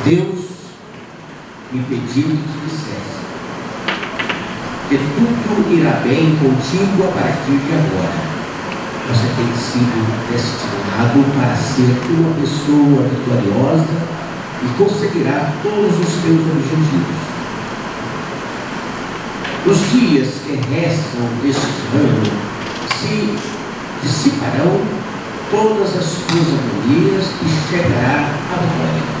Deus me pediu que te dissesse que tudo irá bem contigo a partir de agora. Você tem sido destinado para ser uma pessoa vitoriosa e conseguirá todos os teus objetivos. Os dias que restam deste ano se dissiparão todas as tuas agonias e chegará a vitória.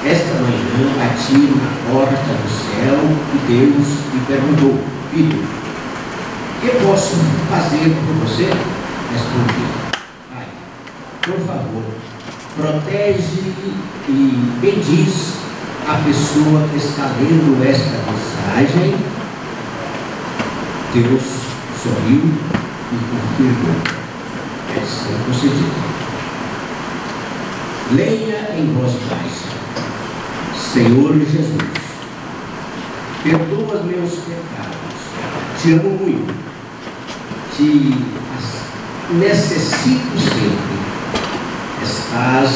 Esta manhã bati na porta do céu e Deus me perguntou: filho, o que posso fazer por você? Respondi: Pai, por favor, protege e bendiz a pessoa que está lendo esta mensagem. Deus sorriu e confirmou: pode ser concedido. Leia em voz baixa: Senhor Jesus, perdoa meus pecados, te amo muito, te necessito sempre, estás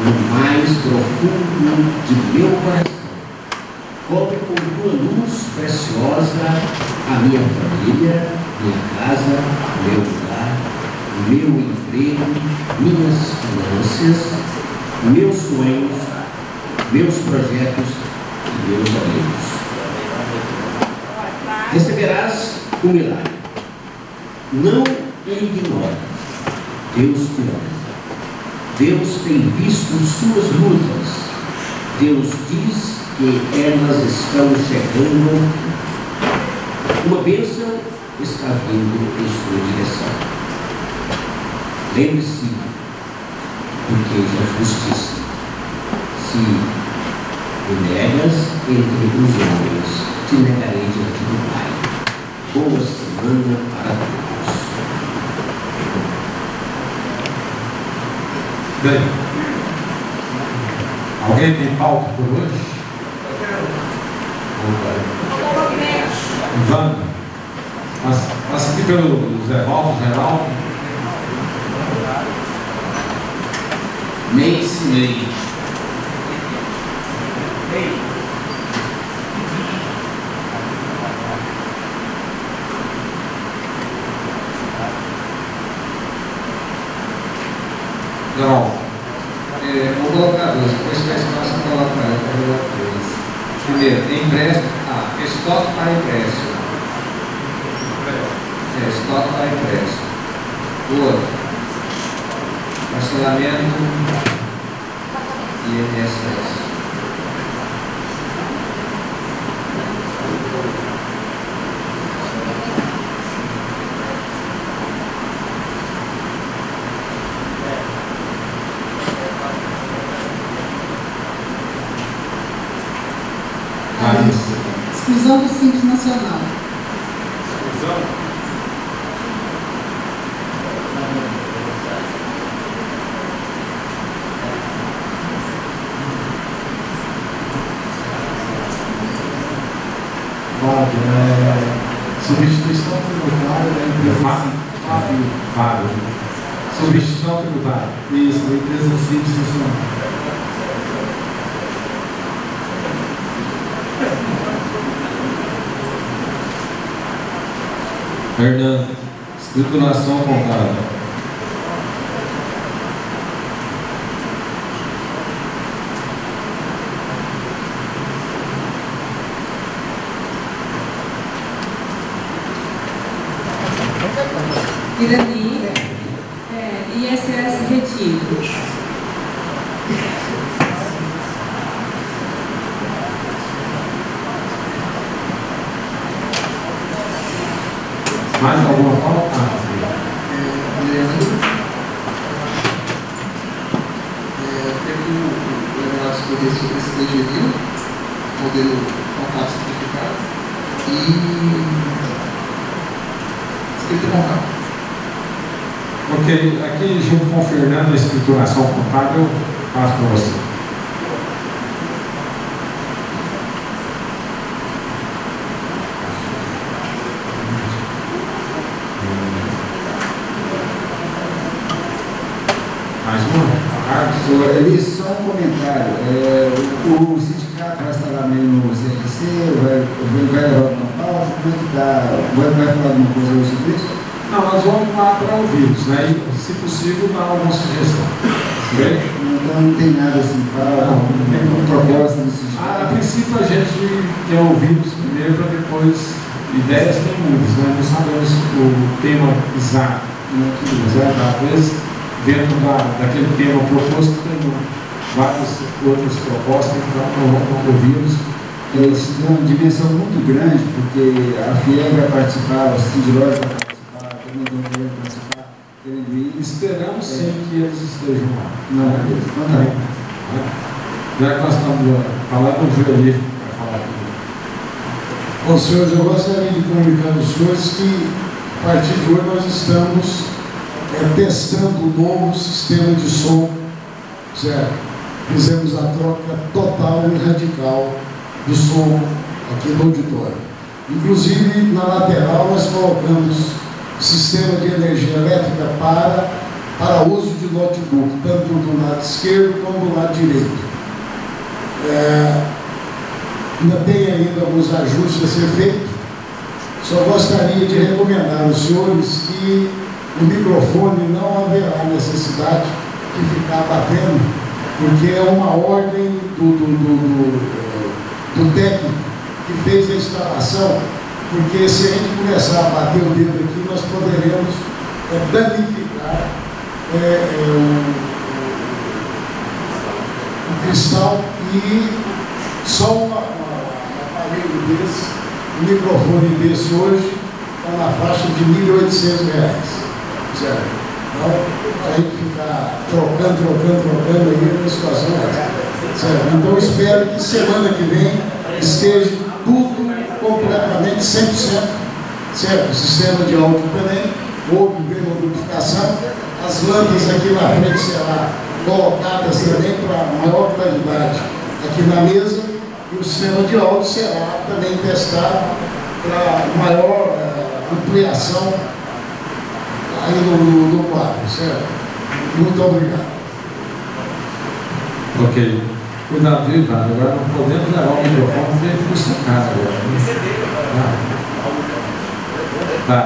no mais profundo de meu coração. Cobre com tua luz preciosa a minha família, minha casa, meu lugar, meu emprego, minhas finanças, meus sonhos, meus projetos e meus amigos. Receberás um milagre. Não ignore. Deus te ama. Deus tem visto suas lutas. Deus diz que elas estão chegando. Uma bênção está vindo em sua direção. Lembre-se do que Jesus disse: se me negas entre os homens, te negarei diante do Pai. Boa semana para todos. Bem, alguém tem pauta por hoje? Wanda, passa aqui pelo Zé Valdo, Geraldo. Mês e meio. Geraldo. Vou colocar dois, depois que a espaço eu coloco ela para colocar três. Primeiro, empréstimo. Estoque para empréstimo. Estoque para empréstimo. O outro, parcelamento INSS. Exclusão do Simples Nacional. Exclusão? Substituição tributária Fábio. Substituição tributária. Isso, da empresa Simples Nacional. Fernando, escrituração contábil. Irani, ISS Retiro. Mais alguma pauta? Leandro, queria que o Leonardo escolhesse sobre esse DGNIL, modelo contato simplificado, e escrita contábil. Ok, aqui junto com o Fernando, a escrituração contábil, eu passo para você. Mais uma? Carlos? Eles são um comentário. O sindicato vai estar lá meio no CRC, vai levar uma pauta, como é que está? Vai falar alguma coisa sobre isso? Não, nós vamos lá para ouvi-los, né? E, se possível, dar alguma sugestão. Então não tem nada assim para não tem proposta do sindicato. A princípio, a gente quer ouvi-los primeiro para depois. Ideias tem muitas, né? Não sabemos o tema exato. Talvez dentro daquele tema proposto tem várias outras propostas, então nós vamos ouvi-los. Isso tem uma dimensão muito grande, porque a FIEG vai participar, o Sindiróis vai participar, a Comandante vai participar, esperamos sim que eles estejam lá. Não, não tá. Já que nós estamos falando, o Joeli vai falar aqui. Bom, senhores, eu gostaria de comunicar aos senhores que, a partir de hoje, nós estamos testando um novo sistema de som, certo? Fizemos a troca total e radical do som aqui no auditório. Inclusive, na lateral, nós colocamos sistema de energia elétrica para uso de notebook, tanto do lado esquerdo como do lado direito. Ainda tem ainda alguns ajustes a ser feitos. Só gostaria de recomendar aos senhores que o microfone não haverá necessidade de ficar batendo, porque é uma ordem do técnico que fez a instalação, porque se a gente começar a bater o dedo aqui, nós poderemos danificar o cristal e só um aparelho desse, um microfone desse hoje está na faixa de R$ 1.800, certo? Então, a gente ficar trocando aí, a situação é certo? Então, espero que semana que vem esteja tudo completamente 100%, certo? O sistema de áudio também, houve uma modificação, as lâmpadas aqui na frente serão colocadas também para maior qualidade aqui na mesa, e o sistema de áudio será também testado para maior ampliação aí no quadro, certo? Muito obrigado. Ok. Cuidado, viu, Ivan? Agora não podemos levar o microfone porque ele custa caro agora. Tá.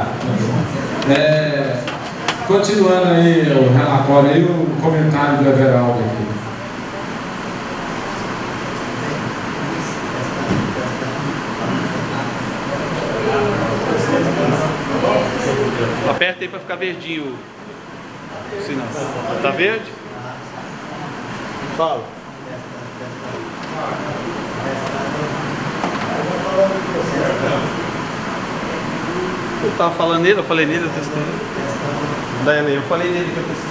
Continuando aí o relatório, aí, o comentário do Everaldo aqui. Aperta aí para ficar verdinho o sinal. Tá verde? Fala. Eu tava falando nele, eu falei nele, eu testei. Daiane, eu falei nele que eu testei.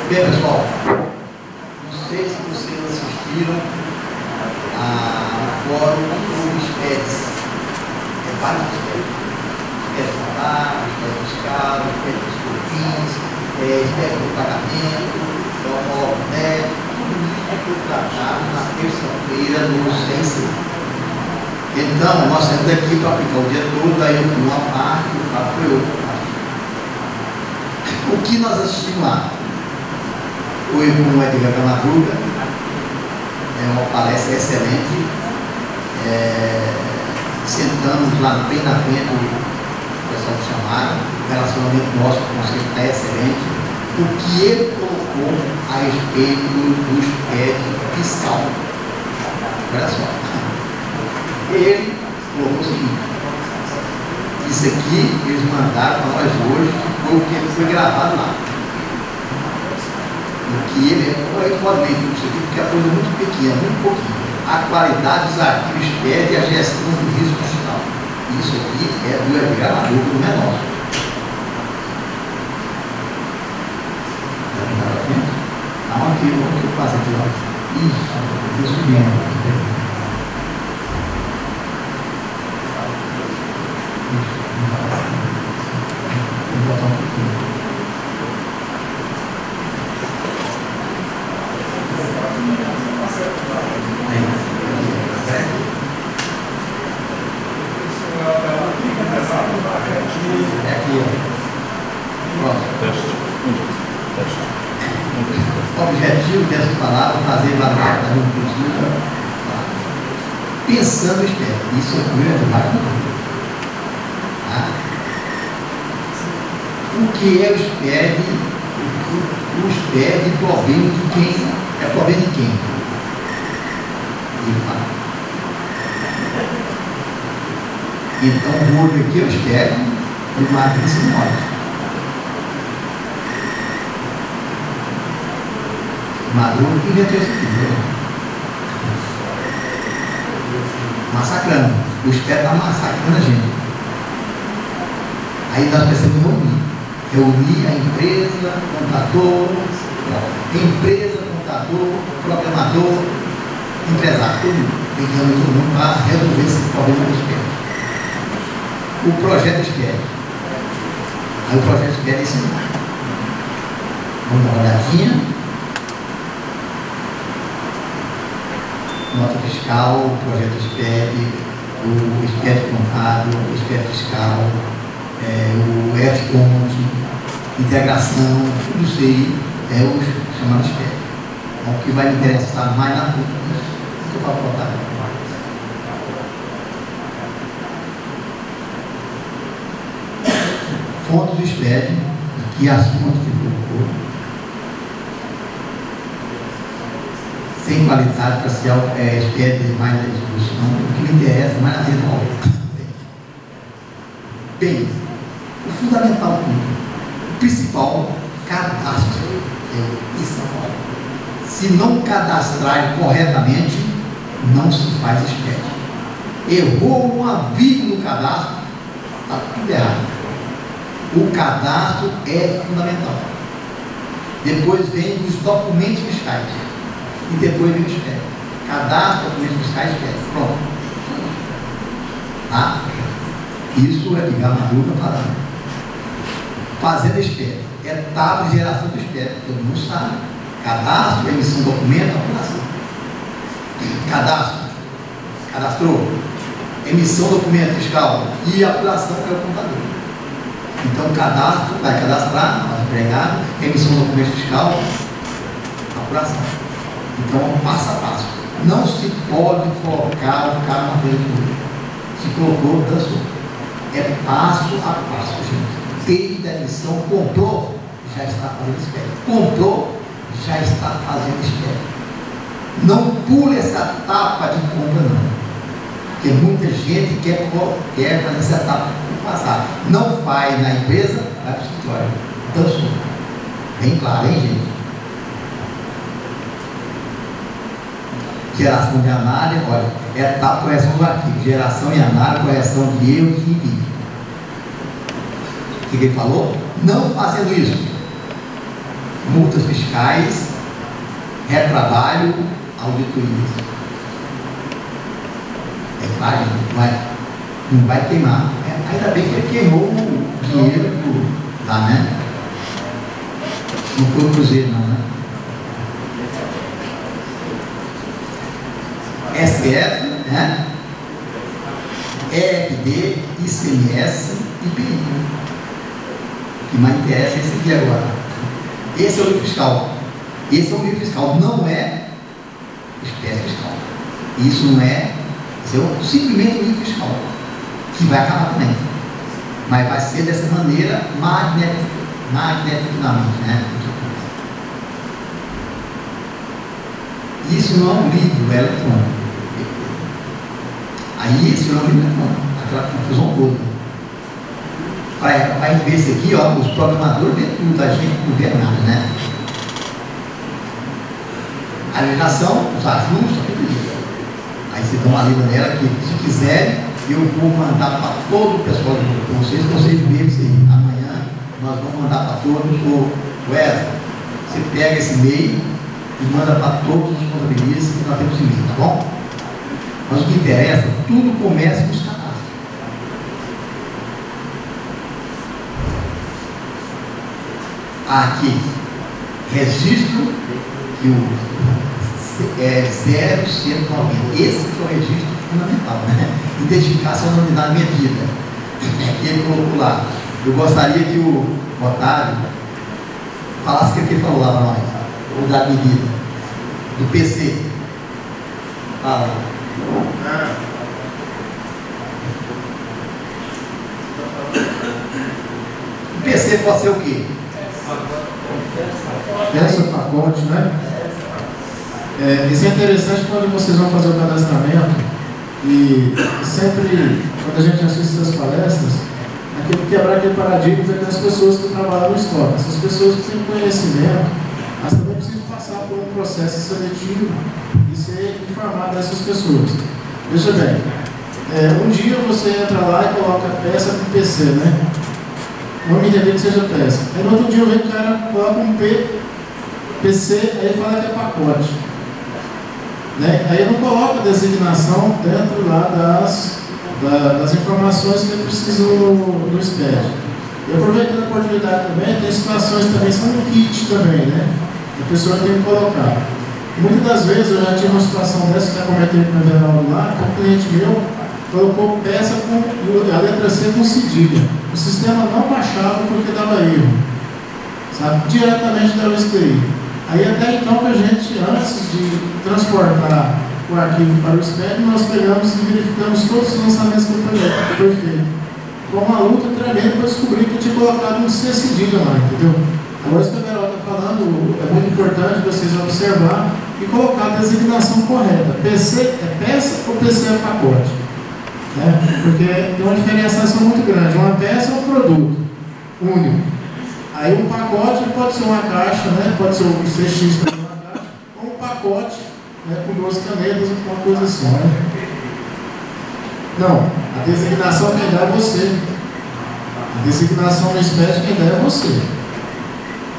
Bem, pessoal, não sei se vocês assistiram ao fórum dos SPEDs. Vários SPEDs. SPED Solar, SPED Fiscal, SPED dos Cofins, SPED do Pagamento, tudo isso foi tratado na terça-feira no CNC. Então, nós estamos aqui para aplicar o dia todo, aí eu fui uma parte e o Fábio foi outra parte. O que nós assistimos lá? Foi com o Edgar Camaruga, uma palestra excelente, sentamos lá bem na frente do pessoal funcionário, o relacionamento nosso com o conselho está excelente, o que ele colocou a respeito do SPED fiscal. Olha só, ele colocou o seguinte: isso aqui eles mandaram para nós hoje, foi o que foi gravado lá. O que ele pode ler tudo isso aqui, porque é uma coisa muito pequena, muito pouquinho. A qualidade dos arquivos SPED e a gestão do risco digital. Isso aqui é do Edgar Camaruga, não é nosso. Não, aqui, o que eu faço aqui, ó. Isso, eu estou subindo. Vou botar um pouquinho. pensando no SPED. Isso é o primeiro trabalho. Tá? O que é o SPED? O SPED é problema de quem? É problema de quem? Ele fala. Então o olho aqui é o SPED e o matriz não olha. Maduro que inventou esse filho. Massacrando. O SPED está massacrando a gente. Aí nós precisamos reunir a empresa, contador, programador, empresário, todo mundo. Tem que reunir todo mundo para resolver esse problema do SPED. O projeto SPED. Aí o projeto SPED é esse aqui. Vamos dar uma olhadinha. Nota fiscal, o projeto SPED, o SPED contábil, o SPED fiscal, o F-Conte, integração, tudo isso aí é o chamado SPED. O que vai me interessar mais na frente, isso que eu falo botar. Fonte do SPED, aqui as fontes que colocou. Sem qualidade para ser SPED mais da distribuição, o que me interessa mais na renovação. Bem, o fundamental tudo, o principal, cadastro. Se não cadastrar corretamente, não se faz SPED. Errou uma vírgula no cadastro, está tudo errado. O cadastro é fundamental. Depois vem os documentos fiscais. E depois vem o SPED. Cadastro, documentos fiscais, SPED. Pronto. Tá? Isso é ligar uma dúvida para fazendo SPED. Etapa de geração do SPED. Todo mundo sabe. Cadastro, emissão de documento, apuração. Cadastro. Cadastrou. Emissão do documento fiscal e apuração é o contador. Então, o cadastro vai cadastrar, vai empregado, emissão do documento fiscal, apuração. Então, passo a passo. Não se pode colocar o carro na frente do outro. Se colocou, dançou. É passo a passo, gente. Desde a emissão, comprou, já está fazendo SPED. Comprou, já está fazendo SPED. Não pule essa etapa de compra, não. Porque muita gente quer fazer essa etapa no passado. Não faz na empresa, vai para o escritório. Dançou. Bem claro, hein, gente? Geração de análise, olha, etapa correção do arquivo, geração e análise, correção de erro e envio. O que ele falou? Não fazendo isso. Multas fiscais, retrabalho, auditorias. É claro, não vai queimar. Ainda bem que ele queimou o dinheiro lá, né? Não foi o Cruzeiro, não, né? SF, né? EFD, ICMS e IPI. O que mais interessa é esse aqui agora. Esse é o livro fiscal. Esse é o livro fiscal, não é SPED fiscal. Isso não é, isso é simplesmente o livro fiscal, que vai acabar também. Mas vai ser dessa maneira magneticamente, né? Isso não é um livro eletrônico. Aí esse não é um livro eletrônico, aquela confusão toda. Para a gente ver isso aqui, ó, os programadores vê tudo, a gente não vê nada, né? A legislação, os ajustes, tudo isso. Aí vocês dão uma lida nela que, se quiserem, eu vou mandar para todo o pessoal de vocês verem isso aí. Amanhã nós vamos mandar para todos o Wesley. Você pega esse e-mail e manda para todos os contabilistas que nós temos e-mail, tá bom? Mas o que interessa, tudo começa nos cadastros. Aqui, registro que o 0,190. Esse que é o registro fundamental, né? Identificação da unidade medida. Que ele colocou lá. Eu gostaria que o Otávio falasse o que ele falou lá para nós. Unidade medida. Do PC. Fala. O PC pode ser o quê? Peça, pacote, né? Isso é interessante quando vocês vão fazer o cadastramento e sempre, quando a gente assiste essas palestras, quebrar aquele paradigma daquelas pessoas que trabalham no estoque. Essas pessoas que têm conhecimento, elas também precisam passar por um processo seletivo e ser informado dessas pessoas. Veja bem, um dia você entra lá e coloca peça com PC, né? Vamos entender que seja peça. Aí no outro dia eu vejo que o cara coloca um PC, aí fala que é pacote. Né? Aí eu não coloco a designação dentro lá das informações que eu preciso no SPED. E aproveitando a oportunidade também, tem situações também, são no kit também, né? A pessoa tem que colocar. E muitas das vezes eu já tive uma situação dessa que eu comentei com o Everaldo lá, que um cliente meu colocou peça com a letra C com cedilha. O sistema não baixava porque dava erro, sabe? Diretamente da USPI. Aí até então que a gente, antes de transportar o arquivo para o SPED, nós pegamos e verificamos todos os lançamentos que foi feito. Foi uma luta tremenda para descobrir que eu tinha colocado um C cedilha lá, entendeu? Agora isso que o Everaldo está falando, é muito importante vocês observar e colocar a designação correta. PC é peça ou PC é pacote? Né? Porque tem uma diferenciação muito grande. Uma peça é um produto único. Aí um pacote pode ser uma caixa, né? Pode ser um CX para uma caixa, ou um pacote, né? Com 12 canetas, uma coisa assim. Né? Não, a designação quem dá é você. A designação do SPED quem dá é você.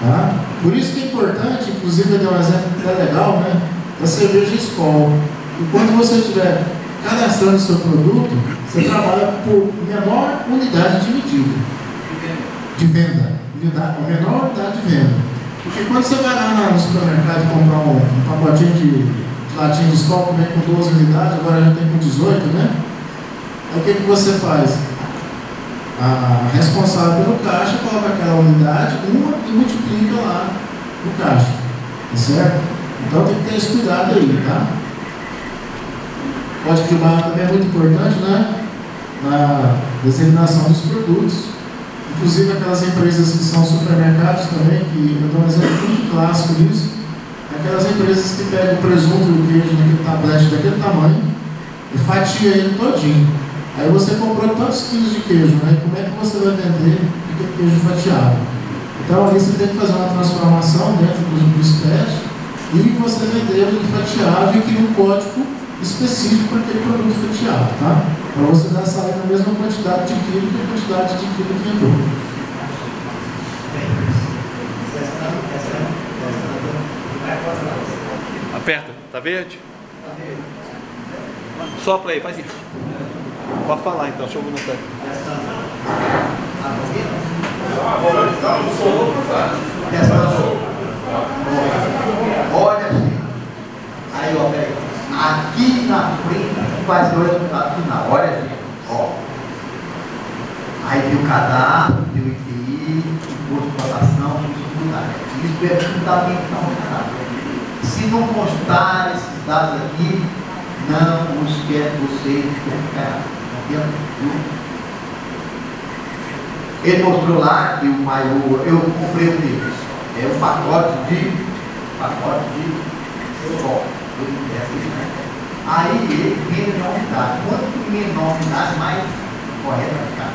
Tá? Por isso que é importante, inclusive eu dei um exemplo que é legal, né? Da cerveja Skol. E quando você estiver cadastrando o seu produto, você trabalha por menor unidade de medida de venda. A menor unidade de venda. Porque quando você vai lá no supermercado comprar um pacotinho de latinha de Skol que vem com 12 unidades, agora já tem com 18, né? Aí o que você faz? A responsável pelo caixa coloca aquela unidade, uma, e multiplica lá no caixa. Tá certo? Então tem que ter esse cuidado aí, tá? Código de barra também é muito importante, né? Na designação dos produtos. Inclusive aquelas empresas que são supermercados também, que eu dou um exemplo muito clássico disso, aquelas empresas que pegam o presunto e o queijo naquele tablete daquele tamanho e fatia ele todinho. Aí você comprou tantos quilos de queijo, né? Como é que você vai vender aquele queijo fatiado? Então aí você tem que fazer uma transformação dentro do SPED e você vender ele fatiado e criar um código específico para aquele produto fatiado, tá? Para você dar sair na mesma quantidade de quilo que a quantidade de quilo que entrou. Aperta, tá verde? Sopra aí, faz isso. Pode falar então, deixa eu mostrar. Olha, gente. Aí, ó, peraí. Aqui na frente, quase dois aqui na olha, gente. Ó. Aí tem o cadastro, tem o IPI, o posto de votação, isso é fundamental no cadastro. Se não constar esses dados aqui, não os quer vocês colocar. Ele mostrou lá que o maior, eu comprei o dele, é um pacote de Skol. Aí ele vende na unidade. Quanto menor a unidade, mais correta ficar.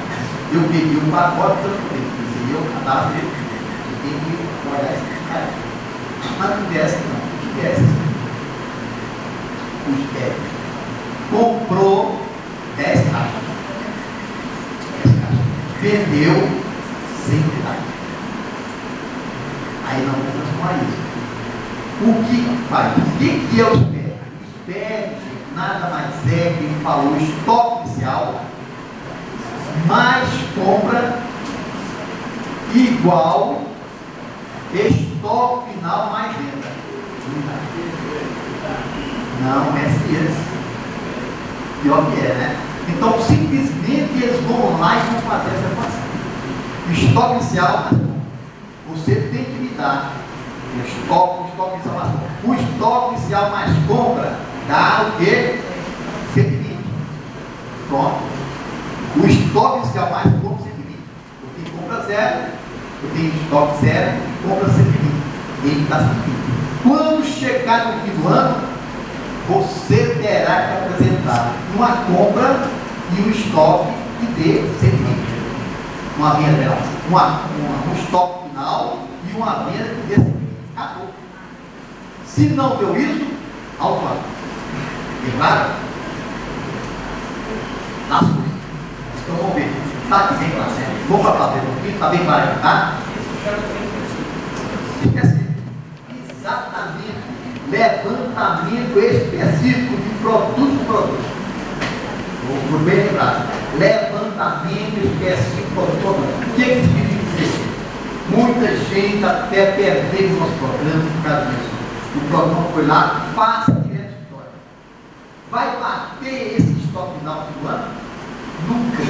Eu peguei o pacote e transformei. Eu cadastro ele. Eu tenho que olhar esse cara. Mas não desce não. O que desce? Os pés. Comprou 10 caixas. 10 caixas. Vendeu 100 unidades. Aí nós vamos transformar isso. O que faz? O que é o SPED? O SPED nada mais é que ele falou estoque inicial mais compra igual estoque final mais venda. Não é assim. Pior que é, né? Então simplesmente eles vão lá e vão fazer essa equação. Estoque inicial, você tem que me dar o estoque inicial mais compra. O estoque inicial mais compra dá o quê? Pronto. O estoque inicial mais compra 120. Eu tenho compra zero, eu tenho estoque zero e compra 120. Ele está 120. Quando chegar no fim do ano, você terá que apresentar uma compra e um estoque que dê 120. Uma venda geral. Um estoque final e uma venda que dê 120. Acabou. Se não deu isso, auto-ano. Claro? Nas coisas. Então vamos ver. Está aqui bem para certo. Vou para fazer um pouquinho, está bem para tá? Exatamente. Levantamento específico de produto. Por bem lembrado. Levantamento específico de produto. O que é que significa dizer? Muita gente até perdeu o nosso programa por causa disso. O programa foi lá, passa direto de história. Vai bater esse estoque final do ano? Nunca.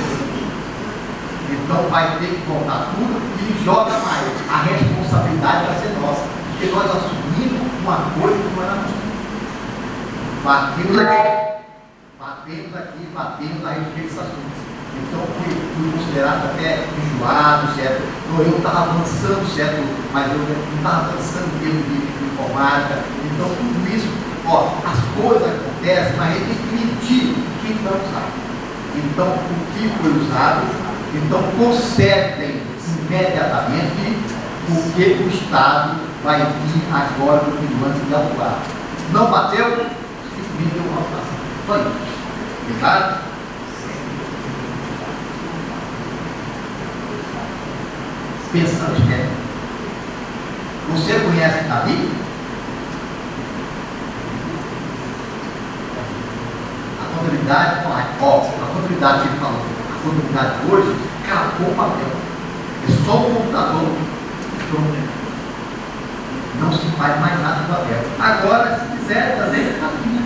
Então vai ter que voltar tudo e joga mais. A responsabilidade vai ser nossa. Porque nós assumimos uma coisa que não era nossa. Batemos a respeito desse assunto. Então fui considerado até enjoado, certo? Eu estava avançando, certo? Mas eu não estava avançando em termos de informática. Então tudo isso, as coisas acontecem, mas ele tem que medir o que não usado. Então o que foi usado, então consertem imediatamente, porque o Estado vai vir agora no fim do ano de atuar. Não bateu, simplesmente deu uma atuação. Só isso. Claro? Pensando esperto. Você conhece Davi? A contabilidade, a contabilidade que ele falou, a contabilidade hoje acabou o papel. É só o computador. Não se faz mais nada no papel. Agora, se quiser, também está vindo.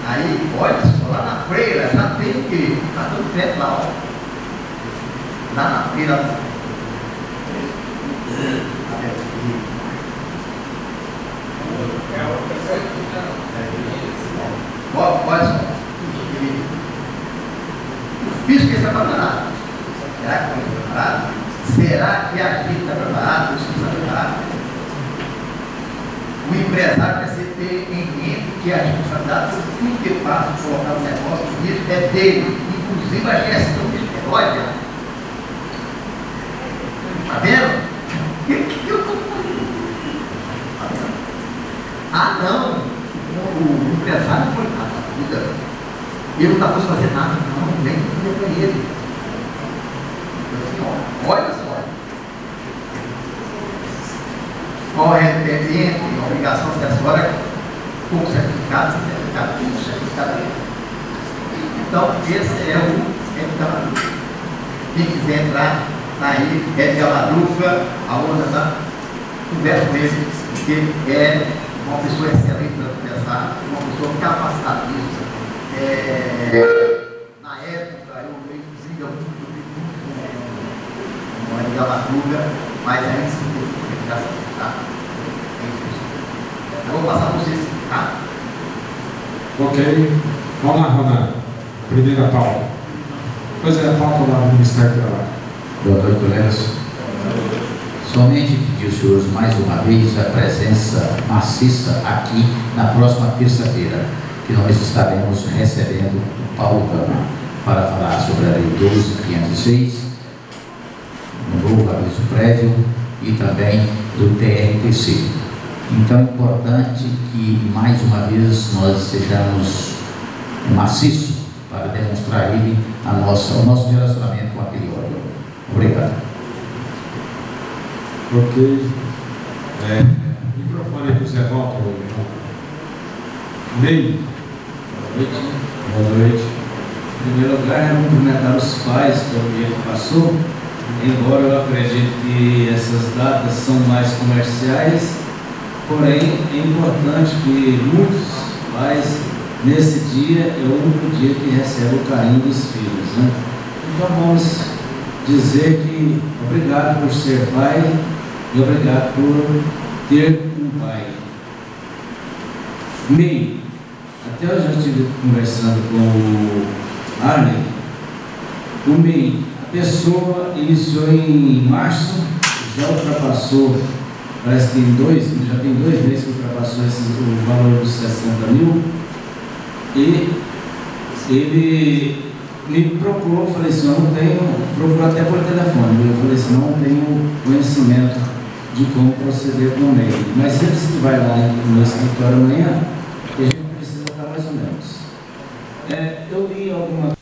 Aí, olha só, lá na feira já tem o quê? Está tudo perto lá, ó. Lá na feira. Olha só. O fisco está preparado. Será que está preparado? Será que a gente está preparado? O fisco está preparado? O empresário precisa ter em mente que a responsabilidade por tudo que passa, colocar o negócio nisso é dele, inclusive a gestão de olha. Está vendo? O que eu estou fazendo? Ah, não! O empresário não foi nada na vida. Ele não está podendo fazer nada, não, nem fazer para ele. Assim, olha só. Qual é a obrigação acessória com certificado, sem certificado, com certificado. Então, esse é o Edgar. Quem quiser entrar, está aí, Edgar Madruga, a onda da conversa com ele, porque ele é uma pessoa excelente para conversar, uma pessoa capacitadíssima. Na época, eu inclusive muito com o Edgar Madruga, mas aí se tem que tá? Eu vou passar para vocês, tá? Ok. Vamos lá, Ronan. Primeira pauta. Pois é, a pauta lá do Ministério do Trabalho. Boa noite, colegas. Somente pedir aos senhores mais uma vez a presença maciça aqui na próxima terça-feira, que nós estaremos recebendo o Paulo Gama para falar sobre a Lei 12.506, no novo aviso prévio e também do TRTC. Então é importante que mais uma vez nós sejamos maciços para demonstrar ele o nosso relacionamento com aquele órgão. Obrigado. Ok. Microfone para o Zé Walter. Ney. Boa noite. Em primeiro lugar, eu cumprimentar os pais pelo dia que passou, embora eu acredite que essas datas são mais comerciais, porém é importante que muitos pais, nesse dia, é o único dia que recebe o carinho dos filhos, né? Então vamos dizer que obrigado por ser pai e obrigado por ter um pai. MEI. Até eu já estive conversando com o Arley. O MEI, a pessoa iniciou em março, já ultrapassou, parece que já tem 2 meses que ultrapassou o valor dos 60 mil. E ele me procurou, eu falei assim, eu não tenho, procurou até por telefone, eu falei assim, não tenho conhecimento de como proceder com o MEI. Mas se você vai lá no escritório amanhã, a gente precisa estar mais ou menos. Eu li alguma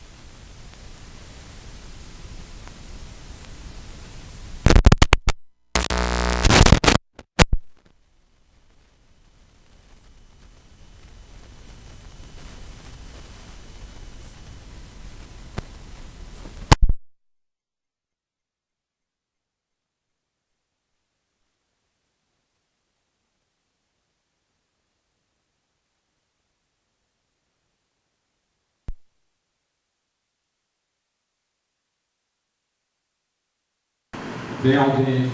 Tem alguém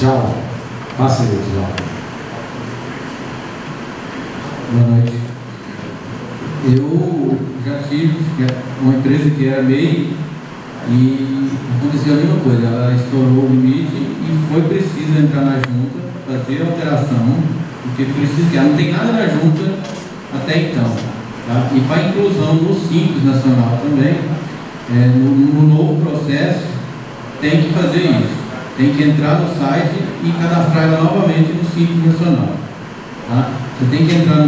já passa aí, já. Boa noite. Eu já tive uma empresa que era MEI e aconteceu a mesma coisa, ela estourou o limite e foi preciso entrar na junta, fazer a alteração, porque precisa, ela não tem nada na junta até então. Tá? E para inclusão no Simples Nacional também, no novo processo, tem que fazer isso, tem que entrar no site e cadastrar ela novamente no Simples Nacional. Tá? Você tem que entrar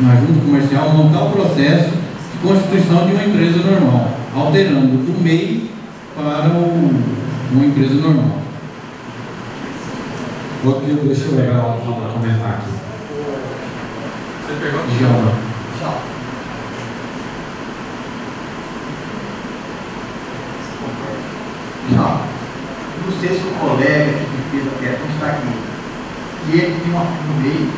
na junta comercial, montar o processo de constituição de uma empresa normal, alterando do MEI para uma empresa normal. Rodrigo, deixa eu levar para comentar aqui. Você pegou? Tchau. Não sei se o colega que fez a pergunta está aqui, que ele tem uma firma no meio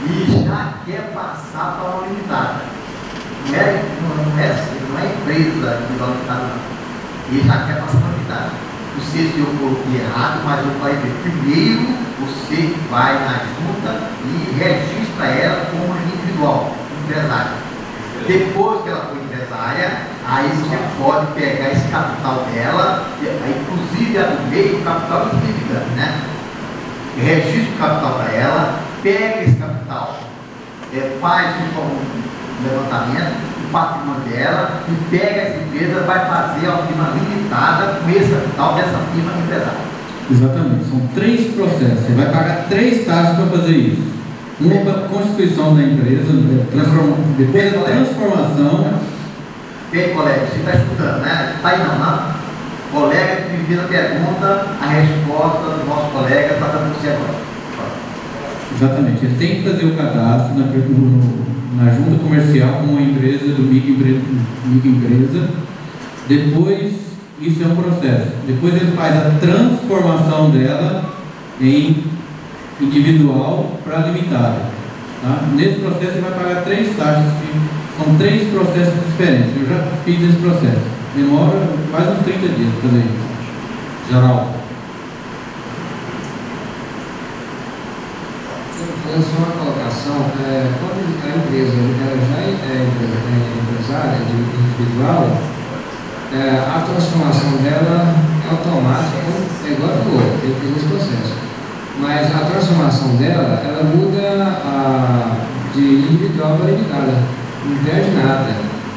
e já quer passar para uma limitada. Não é empresa individual limitada, não. Ele já quer passar para uma limitada. Não sei se eu coloquei errado, mas eu falei primeiro você vai na junta e registra ela como individual, empresário. Depois que ela for empresária, aí você pode pegar esse capital dela, inclusive a do meio, o capital é insignificante, né? Registra o capital para ela, pega esse capital, faz um levantamento do patrimônio dela e pega essa empresa, vai fazer a firma limitada com esse capital dessa firma empresária. Exatamente, são 3 processos, você vai pagar 3 taxas para fazer isso. Uma para a constituição da empresa, depois a transformação. Bem, colega, você está escutando, né? Está aí não? Colega que me fez a pergunta, a resposta do nosso colega está dando você agora. Exatamente, ele tem que fazer o cadastro na junta comercial com uma empresa do microempresa. Depois, isso é um processo. Depois ele faz a transformação dela em individual para limitada. Tá? Nesse processo ele vai pagar 3 taxas, que são 3 processos diferentes. Eu já fiz esse processo. Demora quase uns 30 dias para fazer isso. Geral. Fazendo só uma colocação, quando a empresa ela já é empresária, individual, a transformação dela é automática, é igual a falou, tem que fazer esse processo. Mas a transformação dela, ela muda de individual para limitada, não perde nada,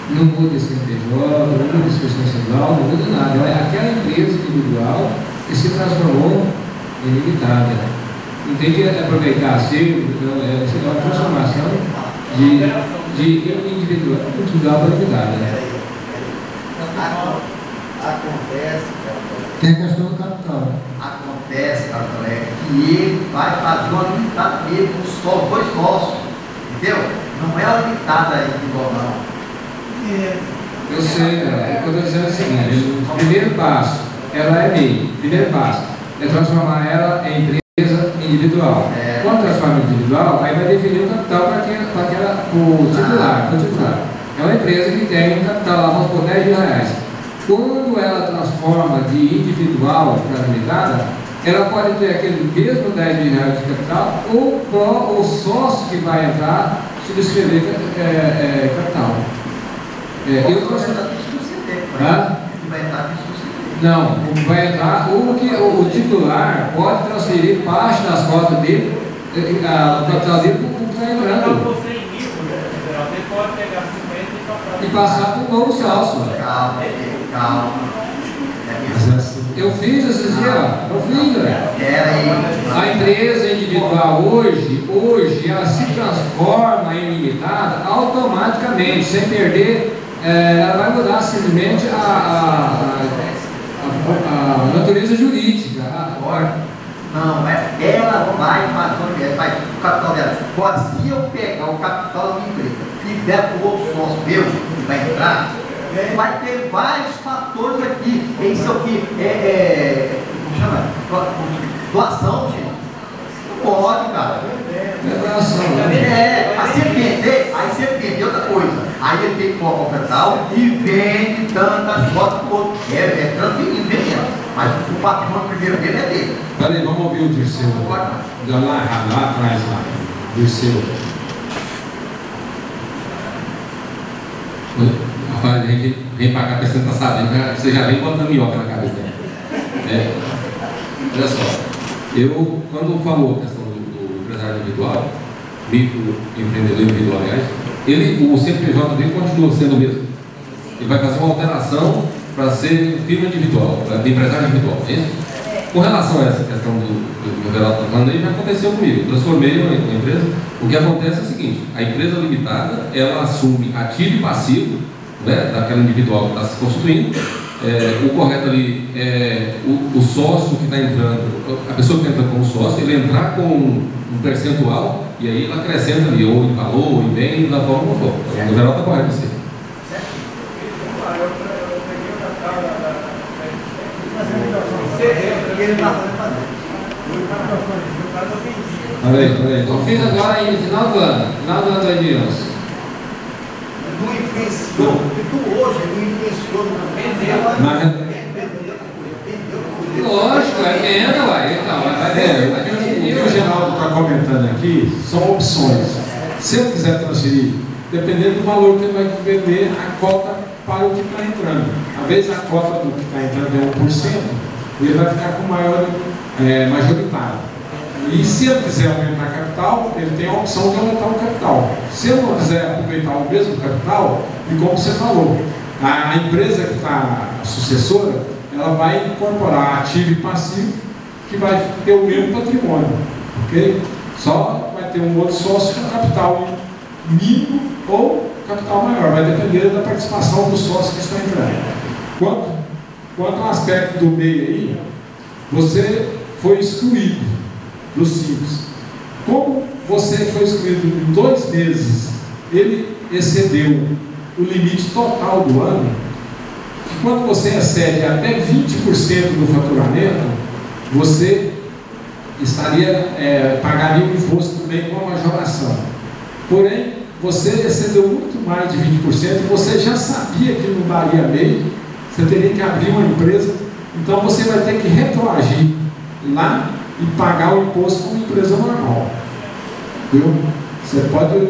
não muda CNPJ, não muda inscrição estadual, não muda nada. É aquela empresa individual que se transformou em limitada. Não tem que aproveitar assim, é uma transformação de individual para limitada. Acontece, tem a questão do capital. Acontece, cara, colega, que ele vai fazer uma limitada mesmo, só 2 sócios, entendeu? Não é uma limitada individual, não. Eu sei, cara. Eu estou dizendo o seguinte: o primeiro passo, ela é MEI. Primeiro passo é transformar ela em empresa individual. Quando transforma em individual, aí vai definir o capital para o titular. É uma empresa que tem um capital lá, vamos por R$10 mil. Quando ela transforma de individual para limitada, ela pode ter aquele mesmo R$10 mil de capital, ou o sócio que vai entrar subscrever capital. Eu tô... Não, vai entrar o titular pode transferir parte das cotas dele, o capital dele para o que está entrando. Ele pode pegar 50 e passar para o novo sócio. Calma. Eu fiz esses dias, eu fiz. A empresa individual hoje ela se transforma em limitada automaticamente, sem perder, ela vai mudar simplesmente a natureza jurídica. Não, ela vai o capital dela. Se eu pegar o capital da minha empresa e der para o outro sócio meu, que vai entrar, vai ter vários fatores aqui. Isso aqui como chama? Doação, gente. Não pode, cara. Doação. Aí você vende outra coisa. Aí ele tem que pôr o capital e vende tantas cotas para o outro. Transferindo, vendendo. Mas o patrimônio primeiro dele é dele. Peraí, vamos ouvir o Dirceu. Lá atrás, lá. Dirceu. Rapaz, a gente vem pra cá pensando que tá sabendo, você já vem botando minhoca na cabeça dele. Olha só, quando falou a questão do empresário individual, microempreendedor individual, aliás, o CNPJ dele continua sendo o mesmo. Ele vai fazer uma alteração para ser firma individual, de empresário individual, é isso? Com relação a essa questão do Everaldo está falando aí, já aconteceu comigo. Eu transformei uma empresa. O que acontece é o seguinte: a empresa limitada, ela assume ativo e passivo, né, daquela individual que está se constituindo. O correto ali é o sócio que está entrando, a pessoa que está entrando como sócio, ele entrar com um percentual e aí ela acrescenta ali, ou em valor, ou em bem, da forma como for. O Everaldo está correto, assim. Eu fiz agora no final do ano 2011. Não influenciou, porque tu hoje não influenciou, não vendeu. Lógico, é venda, uai. O que o Geraldo está comentando aqui são opções. Se ele quiser transferir, dependendo do valor que ele vai vender, a cota para o que está entrando. Às vezes a cota do que está entrando é 1%, ele vai ficar com maior majoritário. E se ele quiser aumentar capital, ele tem a opção de aumentar o capital. Se ele não quiser aproveitar o mesmo capital, e como você falou, a empresa que está sucessora, ela vai incorporar ativo e passivo, que vai ter o mesmo patrimônio, ok? Só vai ter um outro sócio com capital mínimo ou capital maior, vai depender da participação do sócio que está entrando. Quanto ao aspecto do meio aí, você foi excluído do Simples. Como você foi excluído em 2 meses, ele excedeu o limite total do ano, que quando você excede até 20% do faturamento, você pagaria o imposto também com a majoração. Porém, você excedeu muito mais de 20%, você já sabia que não daria meio, você teria que abrir uma empresa, então você vai ter que retroagir lá e pagar o imposto como empresa normal. Viu? Você pode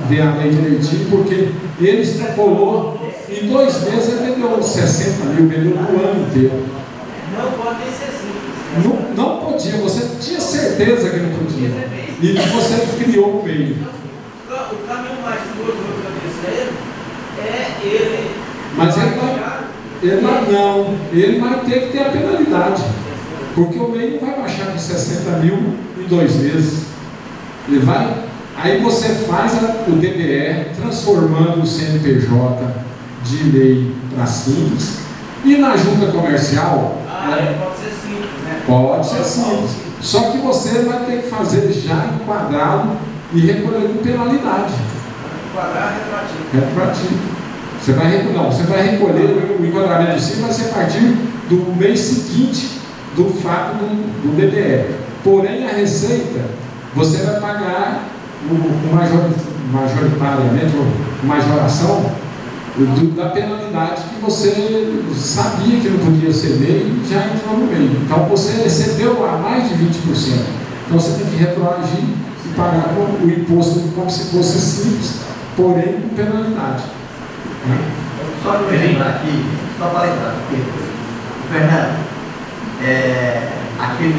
ver a lei direitinho, porque ele extrapolou, em 2 meses ele vendeu 60 mil, vendeu no ano inteiro. Não pode ser simples. Não podia, você tinha certeza que não podia. E você criou o meio. O caminho mais curto do terceiro é ele. Mas ele vai ter que ter a penalidade. Porque o MEI não vai baixar de 60 mil em 2 meses. Ele vai. Aí você faz o DBE, transformando o CNPJ de MEI para simples. E na junta comercial. Pode ser simples, né? Pode ser simples. Só que você vai ter que fazer já enquadrado e recolher com penalidade. Enquadrar retroativo. Você vai recolher o enquadramento do simples, vai ser a partir do mês seguinte do fato do DBE. Porém, a receita, você vai pagar majoritariamente, majoração, da penalidade que você sabia que não podia ser MEI e já entrou no MEI. Então você recebeu a mais de 20%. Então você tem que retroagir e pagar o imposto como se fosse simples, porém com penalidade. Só para lembrar aqui, Fernando,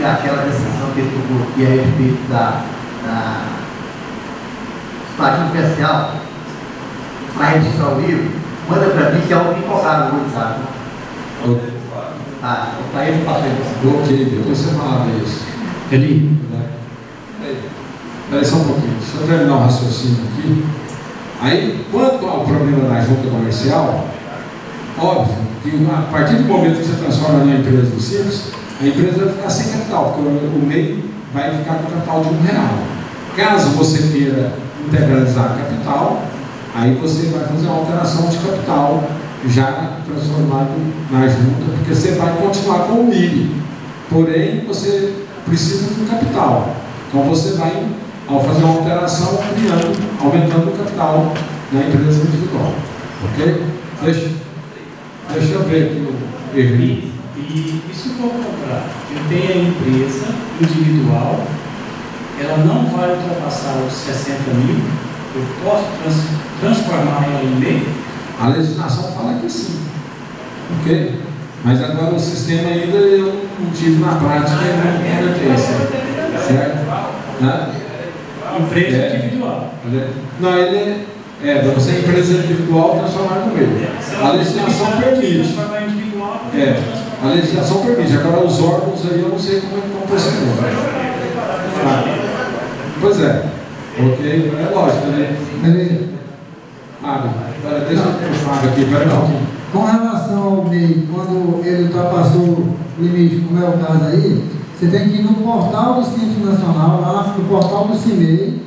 aquela decisão que ele tomou aqui a respeito da estatística especial para registrar o livro, manda para mim que é um empolgado no WhatsApp. Tá, para ele passou isso. Ok, depois você fala isso. Eli? Espera só um pouquinho, deixa eu terminar o raciocínio aqui. Aí, quanto ao problema da junta comercial, óbvio que a partir do momento que você transforma na empresa do Simples, a empresa vai ficar sem capital, porque o MEI vai ficar com capital de R$1. Caso você queira integralizar capital, aí você vai fazer uma alteração de capital já transformado na junta, porque você vai continuar com o MIB, porém você precisa de um capital. Então você vai, ao fazer uma alteração, aumentando o capital na empresa individual. Ok? Deixa eu ver aqui o Erli. E se for o contrário, eu tenho a empresa individual, ela não vai ultrapassar os 60 mil, eu posso transformar ela em MEI? A legislação fala que sim. Ok? Mas agora o sistema ainda eu não tive na prática e não tem, certo? Empresa individual. Não, ele para você empresa individual transformar no MEI. A legislação permite. A legislação permite. Agora os órgãos aí eu não sei como é que estão procedendo. Pois é. Ok? É lógico, né? Fábio, deixa eu o Fábio aqui, perdão. Com relação ao MEI, quando ele ultrapassou o limite, como é o caso aí, você tem que ir no portal do Simples Nacional, lá no portal do CIMEI,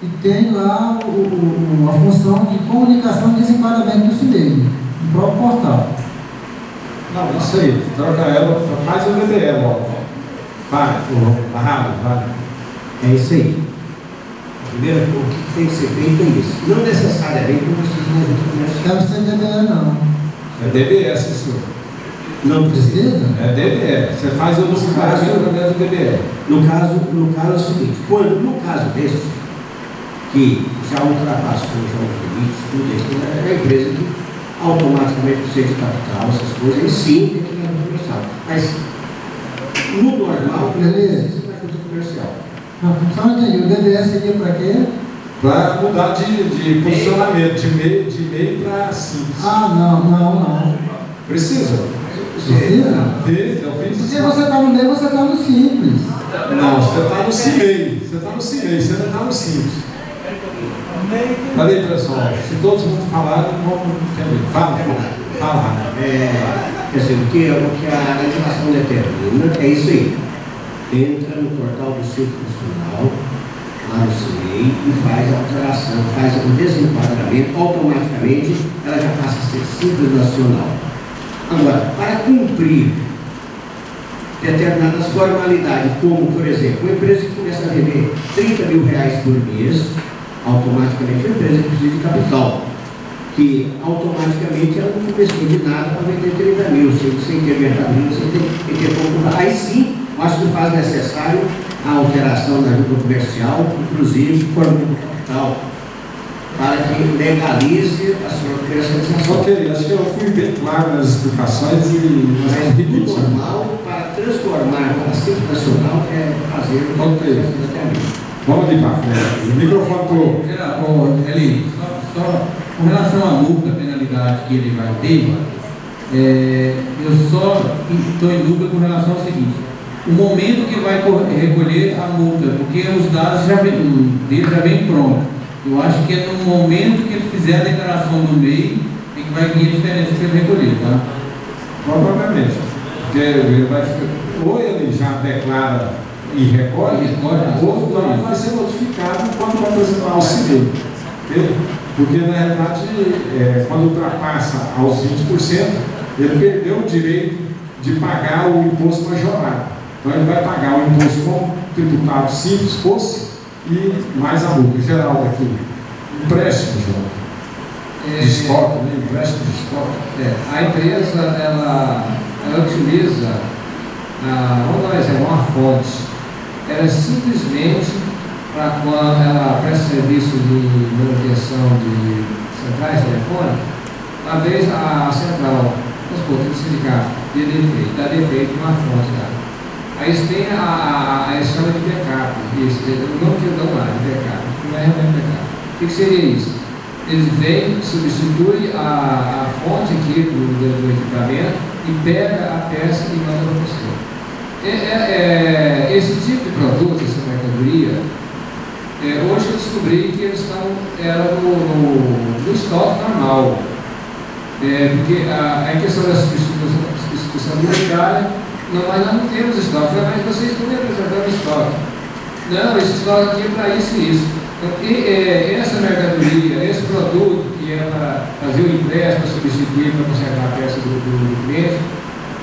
e tem lá a função de comunicação e desenquadramento do CIMEI, no próprio portal. Não, isso aí, troca ela, faz o DDE logo. Vai, barrado, vai. É isso aí. Primeiro, o que tem que ser feito é isso. Não necessariamente não precisa de junta comercial. Deve ser DDE, não. É DBE, senhor. Não precisa? É DBE. Você faz o desenquadramento através do DBE. No caso é o seguinte, no caso desse, que já ultrapassou já os limites, tudo isso, é a empresa que automaticamente precisa de capital, essas coisas, e sim tem que ir na junta comercial. Mas no normal, não precisa da junta comercial. Não, só não entendi. O DBE seria para quê? Para mudar de posicionamento, de MEI para Simples. Não. Precisa? Precisa? Porque você está no MEI, você está no Simples. Não, você está no CIMEI. Você está no CIMEI, você não está no Simples. Peraí, pessoal. Se todos mundo falarem, vamos entender. Fala. Quer dizer, o que a legislação determina é isso aí. Entra no portal do Simples Nacional, lá no CIMEI, e faz a alteração, faz o desenquadramento, automaticamente ela já passa a ser Simples Nacional. Agora, para cumprir determinadas formalidades, como, por exemplo, uma empresa que começa a vender R$30 mil por mês, automaticamente é uma empresa que precisa de capital, que automaticamente ela não prestou de nada para vender 30 mil, sem ter mercadoria, sem ter pouco. Aí sim, acho que faz necessário a alteração da junta comercial, inclusive formando capital, para que legalize a sua comercialização. Ok, acho que eu fui bem claro nas explicações e mas tudo normal para transformar para Simples Nacional é fazer o Vamos ali para frente. O microfone para o Eli, só com relação à multa, a penalidade que ele vai ter, eu só estou em dúvida com relação ao seguinte: o momento que vai recolher a multa, porque os dados dele já vem pronto. Eu acho que é no momento que ele fizer a declaração do MEI é que vai vir a diferença que ele recolher, tá? Provavelmente. Porque ele vai ficar, ou ele já declara e recolhe, ou não vai ser notificado quando vai apresentar o CIMEI. Porque, na realidade, quando ultrapassa aos 20%, ele perdeu o direito de pagar o imposto majorado. Então, ele vai pagar o imposto como tributado simples fosse e mais a multa geral daquilo. Empréstimo, João. de estoque, né? Empréstimo de estoque. A empresa, ela utiliza, vamos dar um exemplo, uma fonte. Ela simplesmente, para quando ela presta serviço de manutenção de centrais telefônicas, uma vez a central, vamos supor, tem um sindicato, dá defeito numa fonte lá. Aí eles têm a chama de backup, isso, o nome que eu dou lá, de backup, não é realmente backup. O que seria isso? Eles vêm, substituem a fonte aqui do equipamento e pega a peça e manda para você. Esse tipo de produto, essa mercadoria, hoje eu descobri que eles estão no estoque normal. Porque a questão da substituição monetária, mas nós não temos estoque, mas vocês estão representando estoque. Não, esse estoque aqui é para isso e isso. Essa mercadoria, esse produto que é para fazer o empréstimo, para substituir, para consertar a peça do cliente,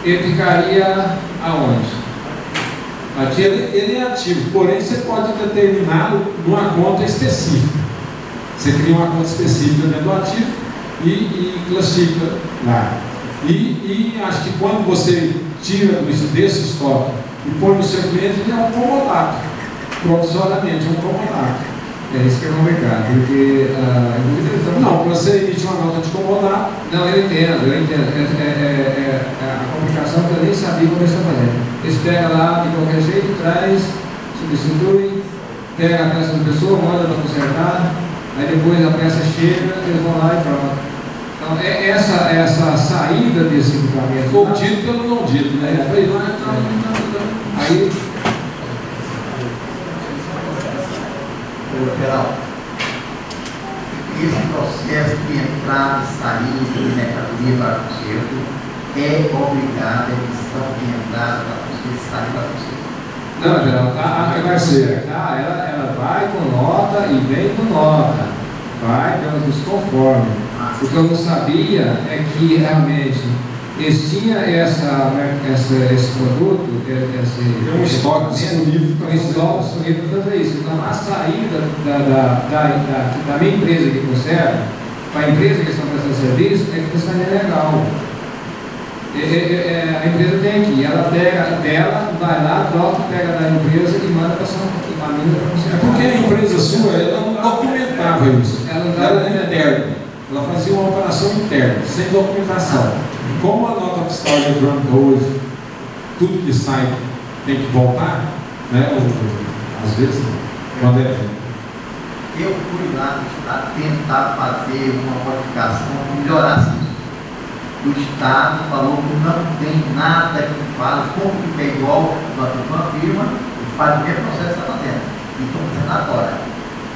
ele ficaria aonde? Ele é ativo, porém você pode determiná-lo numa conta específica. Você cria uma conta específica dentro do ativo e classifica lá. E acho que quando você tira desse estoque e põe no seu cliente, ele é um comodato, provisoriamente, um comodato. É isso que é complicado, porque não, para você emitir uma nota de comodato. Não, eu entendo. A complicação que eu nem sabia como eles estão fazendo. Eles pegam lá de qualquer jeito, traz, substitui, pega a peça da pessoa, manda para consertar, aí depois a peça chega, eles vão lá e pronto. Então, essa saída desse equipamento. Foi dito pelo não dito, né? Ele foi lá, aí. Geral, esse processo de entrada e saída de mercadoria para conserto é obrigado a emissão de entrada para conserto e saída para conserto. Não, geral, a que vai consertar, ela vai com nota e vem com nota, vai dando os conformes. O que eu não sabia é que realmente eles tinham esse produto, tem um estoque disponível para fazer isso. Então, a saída da minha empresa que conserva para a empresa que está prestando serviço é que está legal. A empresa tem aqui, ela pega dela, vai lá, troca, pega da empresa e manda para a mina para conservar. Porque a empresa sua, ela não documentava isso. Ela era interna. Ela fazia uma operação interna, sem documentação. Como a nota fiscal eletrônica hoje, tudo que sai tem que voltar, né? Às vezes, quando é. Eu fui lá para tentar fazer uma modificação que melhorasse isso. O Estado falou que não tem nada que fale como que é igual uma firma, que faz o mesmo processo que está fazendo. E estão fazendo agora.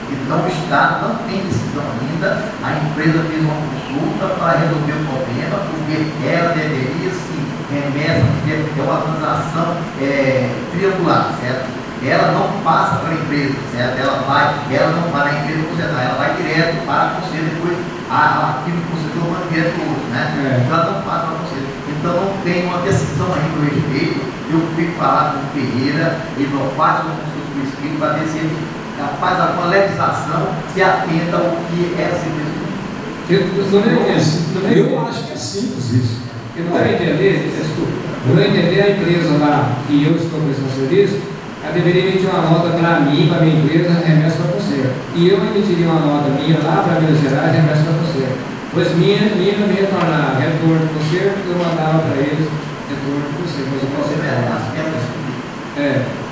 Então o Estado não tem decisão ainda, a empresa fez uma consulta para resolver o problema, porque ela deveria sim remessa, ter uma transação triangular, certo? Ela não passa para a empresa, certo? Ela não vai na empresa consertar, ela vai direto para você, depois aquilo que você deu manda direto para o outro, né? Ela não passa para você. Então não tem uma decisão ainda a respeito. Eu fui falar com o Ferreira, ele não faz uma consulta por escrito para ver se ele faz alguma legislação que atenda ao que é serviço. Eu acho que é simples isso. Eu não vai entender, desculpa, eu não entender a empresa lá que eu estou prestando serviço, ela deveria emitir uma nota para mim, para a minha empresa, remessa para você. E eu emitiria uma nota minha lá para Minas Gerais, remessa para você. Pois minha me retornar retorno de você, eu mandava para eles retorno de você. Mas eu posso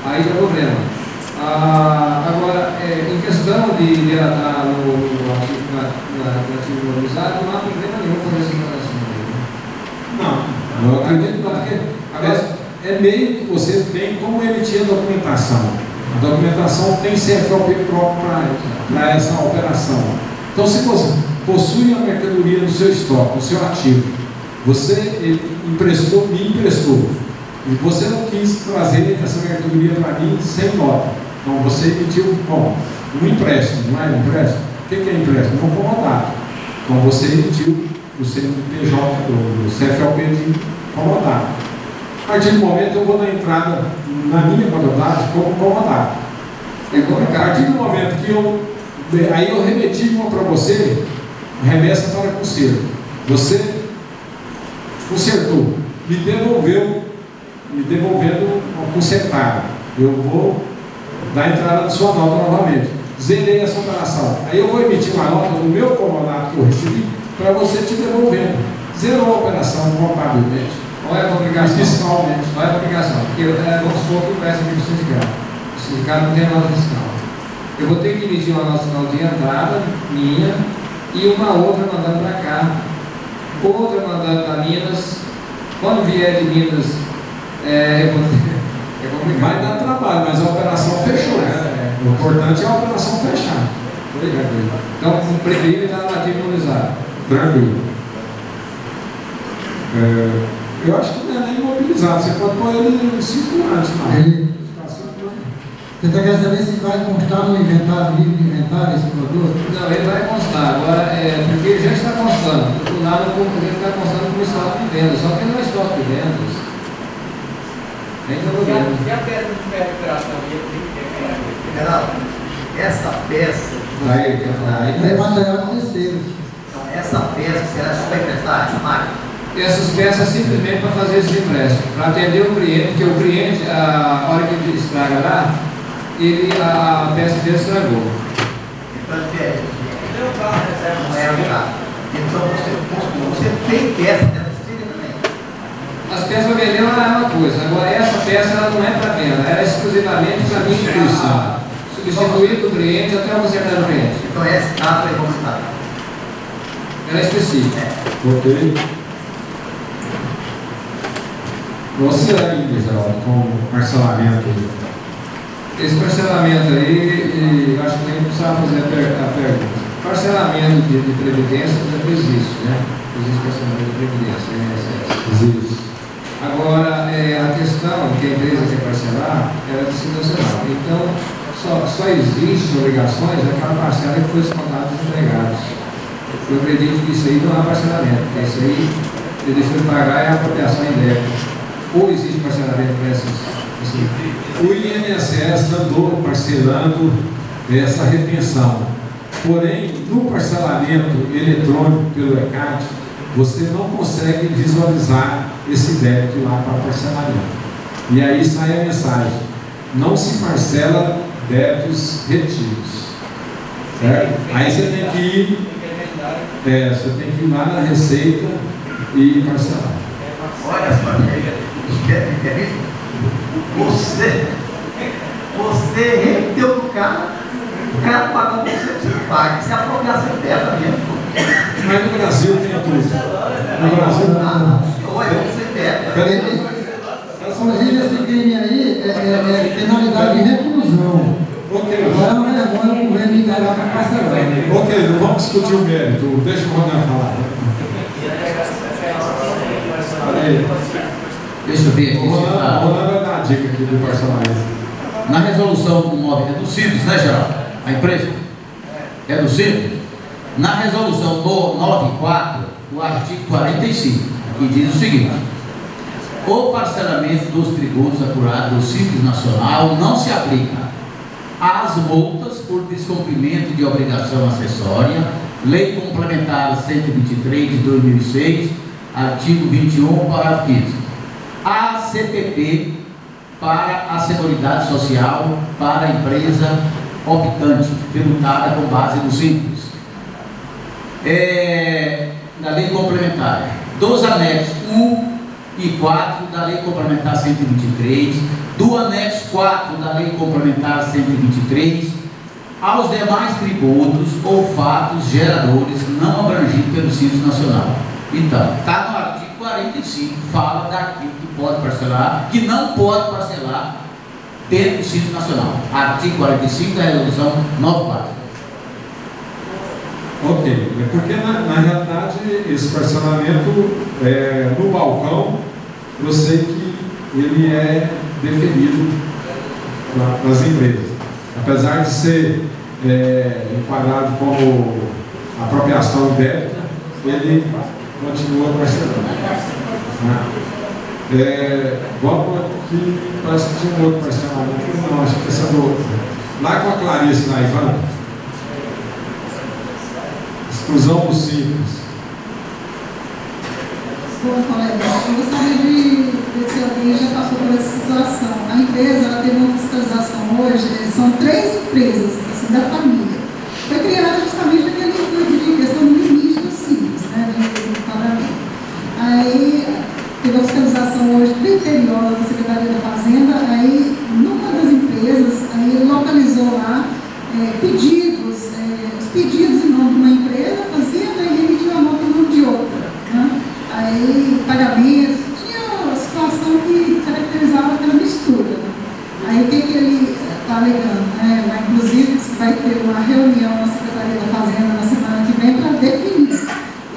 aí já é o problema. Agora, em questão de ela estar no ativo valorizado, não há problema nenhum fazer essa declaração. Não, eu acredito porque agora é meio que você tem como emitir a documentação. A documentação tem CFOP próprio para essa operação. Então, se você possui a mercadoria no seu estoque, no seu ativo, você me emprestou, e você não quis trazer essa mercadoria para mim sem nota. Então, você emitiu como? Um empréstimo, não é um empréstimo? O que é empréstimo? Um comodato. Então, você emitiu o CNPJ, o CFOP de comodato. A partir do momento, eu vou dar entrada na minha contabilidade como comodato. A partir do momento que aí eu remeti uma para você, remessa para conserto. Você consertou, me devolvendo consertado. Eu vou dar entrada na sua nota novamente. Zerei essa operação. Aí eu vou emitir uma nota do meu comodato que eu recebi para você te devolvendo. Zerou a operação contabilmente. Olha a obrigação. Fiscalmente. Olha a obrigação. Porque vamos supor que eu peço aqui para o sindicato. O sindicato não tem nota fiscal. Eu vou ter que emitir uma nota fiscal de entrada minha e uma outra mandando para cá. Outra mandando para Minas. Quando vier de Minas, é complicado. Vai dar trabalho, mas a operação fechou. O importante é a operação fechar. Então, o preferível está na nativa imunizada. Tranquilo. Eu acho que não é nem imobilizado. Você pode pôr ele circulante. Você está querendo saber se vai constar no inventário, livro de inventário, esse produto? Não, ele vai constar. Agora, porque já está constando. O nada ele está constando como estoque de vendas. Só que não é estoque de vendas. E a peça de recuperação? General, essa peça. É material de terceiro. Essa peça será suplementar essa máquina? Essas peças simplesmente para fazer esse empréstimo, para atender o cliente, porque o cliente, a hora que ele estraga lá, a peça dele estragou. Então, então você tem peça dessa também. As peças para vender é uma coisa, agora essa peça ela não é para venda, ela é exclusivamente para minha instituição. Substituir do cliente até o consertar do cliente. Então essa capa é voluntária. Ela é específica. Ok. Você ainda, Geraldo, com o parcelamento? Esse parcelamento aí, acho que a gente precisava fazer a pergunta. Parcelamento de previdência existe, né? Existe parcelamento de previdência, Existe. Agora, a questão que a empresa quer parcelar é de nacional. Então, só existe obrigações aquela parcela que foi descontada dos empregados. Eu acredito que isso aí não há parcelamento, porque isso aí ele deixou de pagar é a apropriação em débito. Ou existe parcelamento para essas? O INSS andou parcelando essa retenção. Porém, no parcelamento eletrônico pelo ECAD, você não consegue visualizar esse débito lá para parcelamento. E aí sai a mensagem: não se parcela débitos retidos. Certo? Aí você tem que ir lá na Receita e parcelar. Olha só, você rendeu o cara pagou você paga. Isso é apropriação interna mesmo. Mas no Brasil tem tudo. No Brasil inclusive esse crime aí é penalidade de reclusão. Ok. Agora não é vergonha o governo liberar para parcelar. Ok, não vamos discutir o mérito. Deixa o Ronan falar. Deixa eu ver aqui. O Ronan vai dar a dica aqui do parcelamento. Na resolução do 9, é do Simples, né, Geraldo? A empresa? É do Simples? Na resolução do 94, o artigo 45, que diz o seguinte: o parcelamento dos tributos apurados do Simples Nacional não se aplica às multas por descumprimento de obrigação acessória, Lei Complementar 123 de 2006, artigo 21, parágrafo 15. A CPP para a Seguridade Social para a empresa optante, tributada com base no Simples. Da Lei Complementar, dos anexos 1 e 4 da Lei Complementar 123, do anexo 4 da Lei Complementar 123, aos demais tributos ou fatos geradores não abrangidos pelo Simples Nacional. Então, está no artigo 45, fala daquilo que pode parcelar, que não pode parcelar dentro do Simples Nacional. Artigo 45 da resolução 94. Ok, é porque na realidade esse parcelamento no balcão, eu sei que ele é deferido nas empresas. Apesar de ser enquadrado como apropriação débita, ele continua parcelando. Vamos aqui, parece que tinha um outro parcelamento. Não, acho que esse é do outro. Lá com a Clarice, na Ivan. exclusão dos simples. Bom, colega, eu gostaria de ver se alguém já passou por essa situação. A empresa, ela teve uma fiscalização hoje, são 3 empresas, assim, da família. Foi criada justamente aquele intuito de questão do limite dos simples, né, de pagamento. Aí, teve a fiscalização hoje do interior da Secretaria da Fazenda, aí, numa das empresas, aí ele localizou lá pedidos, os pedidos em nome de uma empresa, fazia, né, e emitiu a nota em nome de outra, né? Aí, pagamentos, tinha uma situação que caracterizava aquela mistura. Aí, o que ele está alegando? Né? Inclusive, vai ter uma reunião na Secretaria da Fazenda na semana que vem para definir.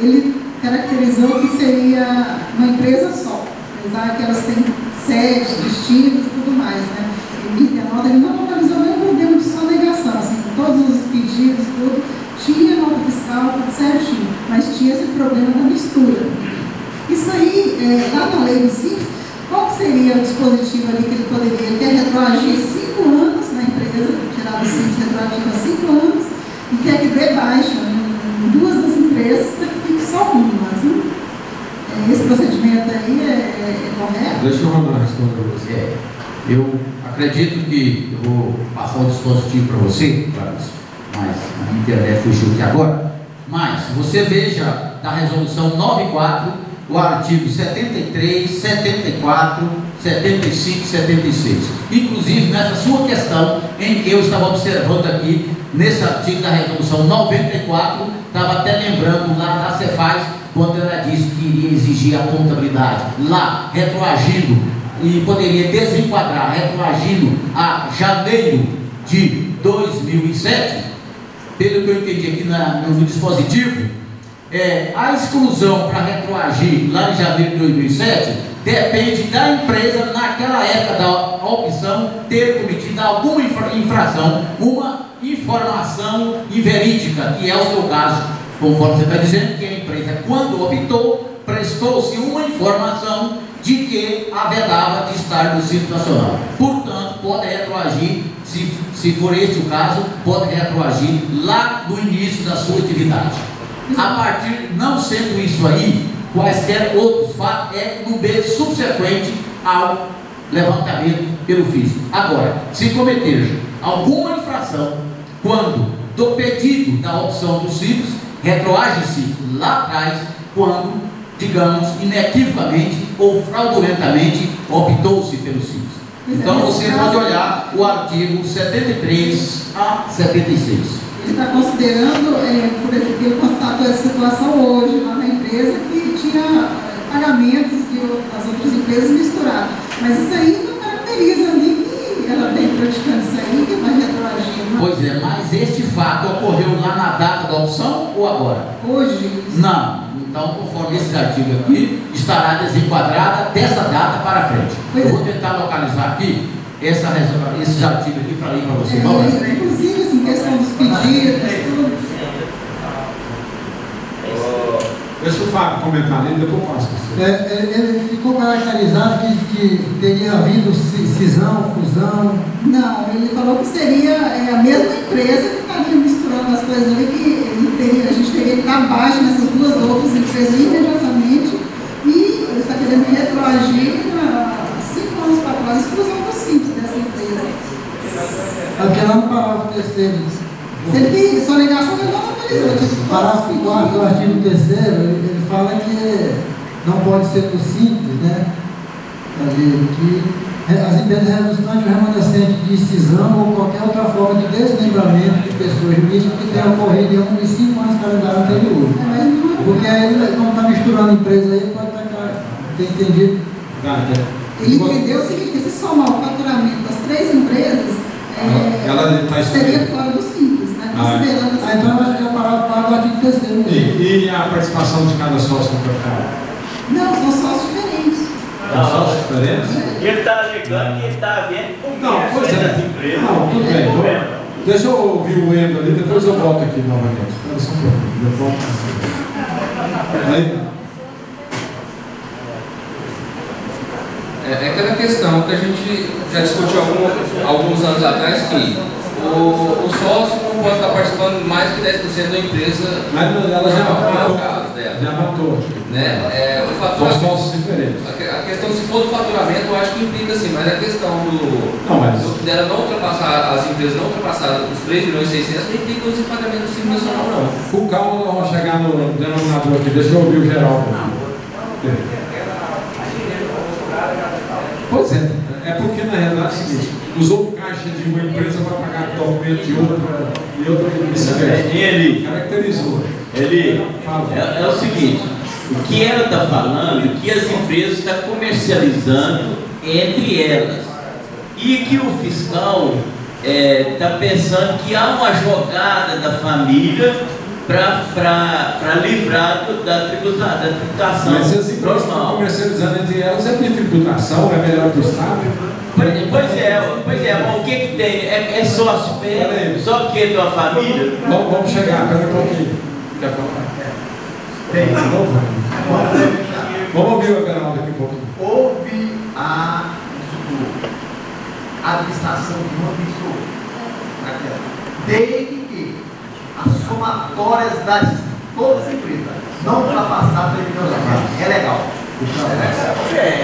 Ele caracterizou que seria uma empresa só, apesar que elas têm sedes, destinos e tudo mais. Né? Ele não localizou nenhum problema de sonegação, assim, todos os pedidos, tudo, tinha nota fiscal, tudo certinho, mas tinha esse problema da mistura. Isso aí, lá na lei do Simples, qual seria o dispositivo ali que ele poderia? Ele quer retroagir 5 anos na empresa, tirar do Simples retroativo há 5 anos, e quer que dê baixa em 2 das empresas, para que fique só uma. Assim. Esse procedimento aí é correto? Deixa eu mandar responder para você. Eu acredito que eu vou passar o dispositivo para você, mas a internet fugiu aqui agora. Mas você veja da resolução 94, o artigo 73, 74, 75 e 76. Inclusive, nessa sua questão, em que eu estava observando aqui, nesse artigo da resolução 94, estava até lembrando lá da Cefaz, quando ela disse que iria exigir a contabilidade. Lá, retroagindo, e poderia desenquadrar, retroagindo a janeiro de 2007, pelo que eu entendi aqui no dispositivo, a exclusão para retroagir lá em janeiro de 2007 depende da empresa, naquela época da opção, ter cometido alguma infração, uma informação inverídica, que é o seu caso, conforme você está dizendo, que a empresa, quando optou, prestou-se uma informação de que a vedava de estar no Simples Nacional. Portanto, pode retroagir, se for este o caso, pode retroagir lá no início da sua atividade. A partir, não sendo isso aí, quaisquer outros fatos, no mês subsequente ao levantamento pelo físico. Agora, se cometer alguma infração, quando do pedido da opção do Simples, retroage-se lá atrás, quando, digamos, inequivocamente ou fraudulentamente optou-se pelo Simples. Então você pode olhar o artigo 73 a 76. Ele está considerando, por exemplo, que ele constatou essa situação hoje lá na empresa, que tinha pagamentos das outras empresas misturados. Mas isso aí não caracteriza nem que ela vem praticando isso aí, que vai retroagir. Não? Pois é, mas este fato ocorreu lá na data da opção ou agora? Hoje. Não. Então, conforme esse artigo aqui, estará desenquadrada dessa data para frente. Eu vou tentar localizar aqui esses artigos aqui para ler para você. Inclusive, assim, questão dos pedidos, tudo. Deixa o Fábio comentar ali, depois eu passo. Ele ficou caracterizado que teria havido cisão, fusão. Não, ele falou que seria a mesma empresa que estaria misturando as coisas ali, que a gente teria que dar baixa nessas 2 outras empresas imediatamente, e ele está querendo retroagir 5 anos para trás, exclusão do Simples dessa empresa. Aqui lá no parágrafo 3º. Sendo que sonegação ele não analisou. Parágrafo 4º do artigo 3º, ele fala que não pode ser do Simples, né? Que as empresas resultantes remanescentes de cisão ou qualquer outra forma de desmembramento de pessoas jurídicas que tenha ocorrido em um dos 5 anos calendário anterior. Porque aí, como está misturando empresas aí, pode ter entendido. Ele entendeu o seguinte, que se somar o faturamento das 3 empresas, seria fora do Simples, né? Considerando assim. Então nós já parado o artigo 3º. E a participação de cada sócio no capital? Não, são sócios diferentes. São sócios diferentes? Ele está alegando que ele está vendo como das empresas. Não, tudo bem. Deixa eu ouvir o Endo ali, depois eu volto aqui novamente. Espera só um pouquinho. Eu volto. Aí. É aquela questão que a gente já discutiu alguns anos atrás, que o sócio não pode estar participando mais que 10% da empresa. Mas ela já matou. Caso dela. Já matou. Né? O fator, são sócios diferentes. A questão, se for do faturamento, eu acho que implica sim, mas a questão dela não ultrapassar, as empresas não ultrapassarem os 3 milhões e 600, não implica os pagamentos do Simples Nacional, não. Com calma, nós vamos chegar no denominador aqui. Deixa eu ouvir o Geraldo. Pois é, é porque na realidade é o seguinte, usou caixa de uma empresa para pagar documento de outra e outra vice-versa. Eli, caracterizou. Eli, é o seguinte, o que ela está falando é que as empresas estão comercializando entre elas e que o fiscal está pensando que há uma jogada da família para livrar da tributação. Mas se as empresas estão comercializando entre elas, é de tributação, é melhor que o Estado? Pois é, mas o que tem? É sócio, só porque é tua família? Vamos chegar, pera um pouquinho. Quer falar? Vamos ouvir o Geraldo aqui um pouquinho. Houve a administração de uma pessoa, desde que as somatórias das todas as empresas não ultrapassaram 3 milhões de reais. É legal.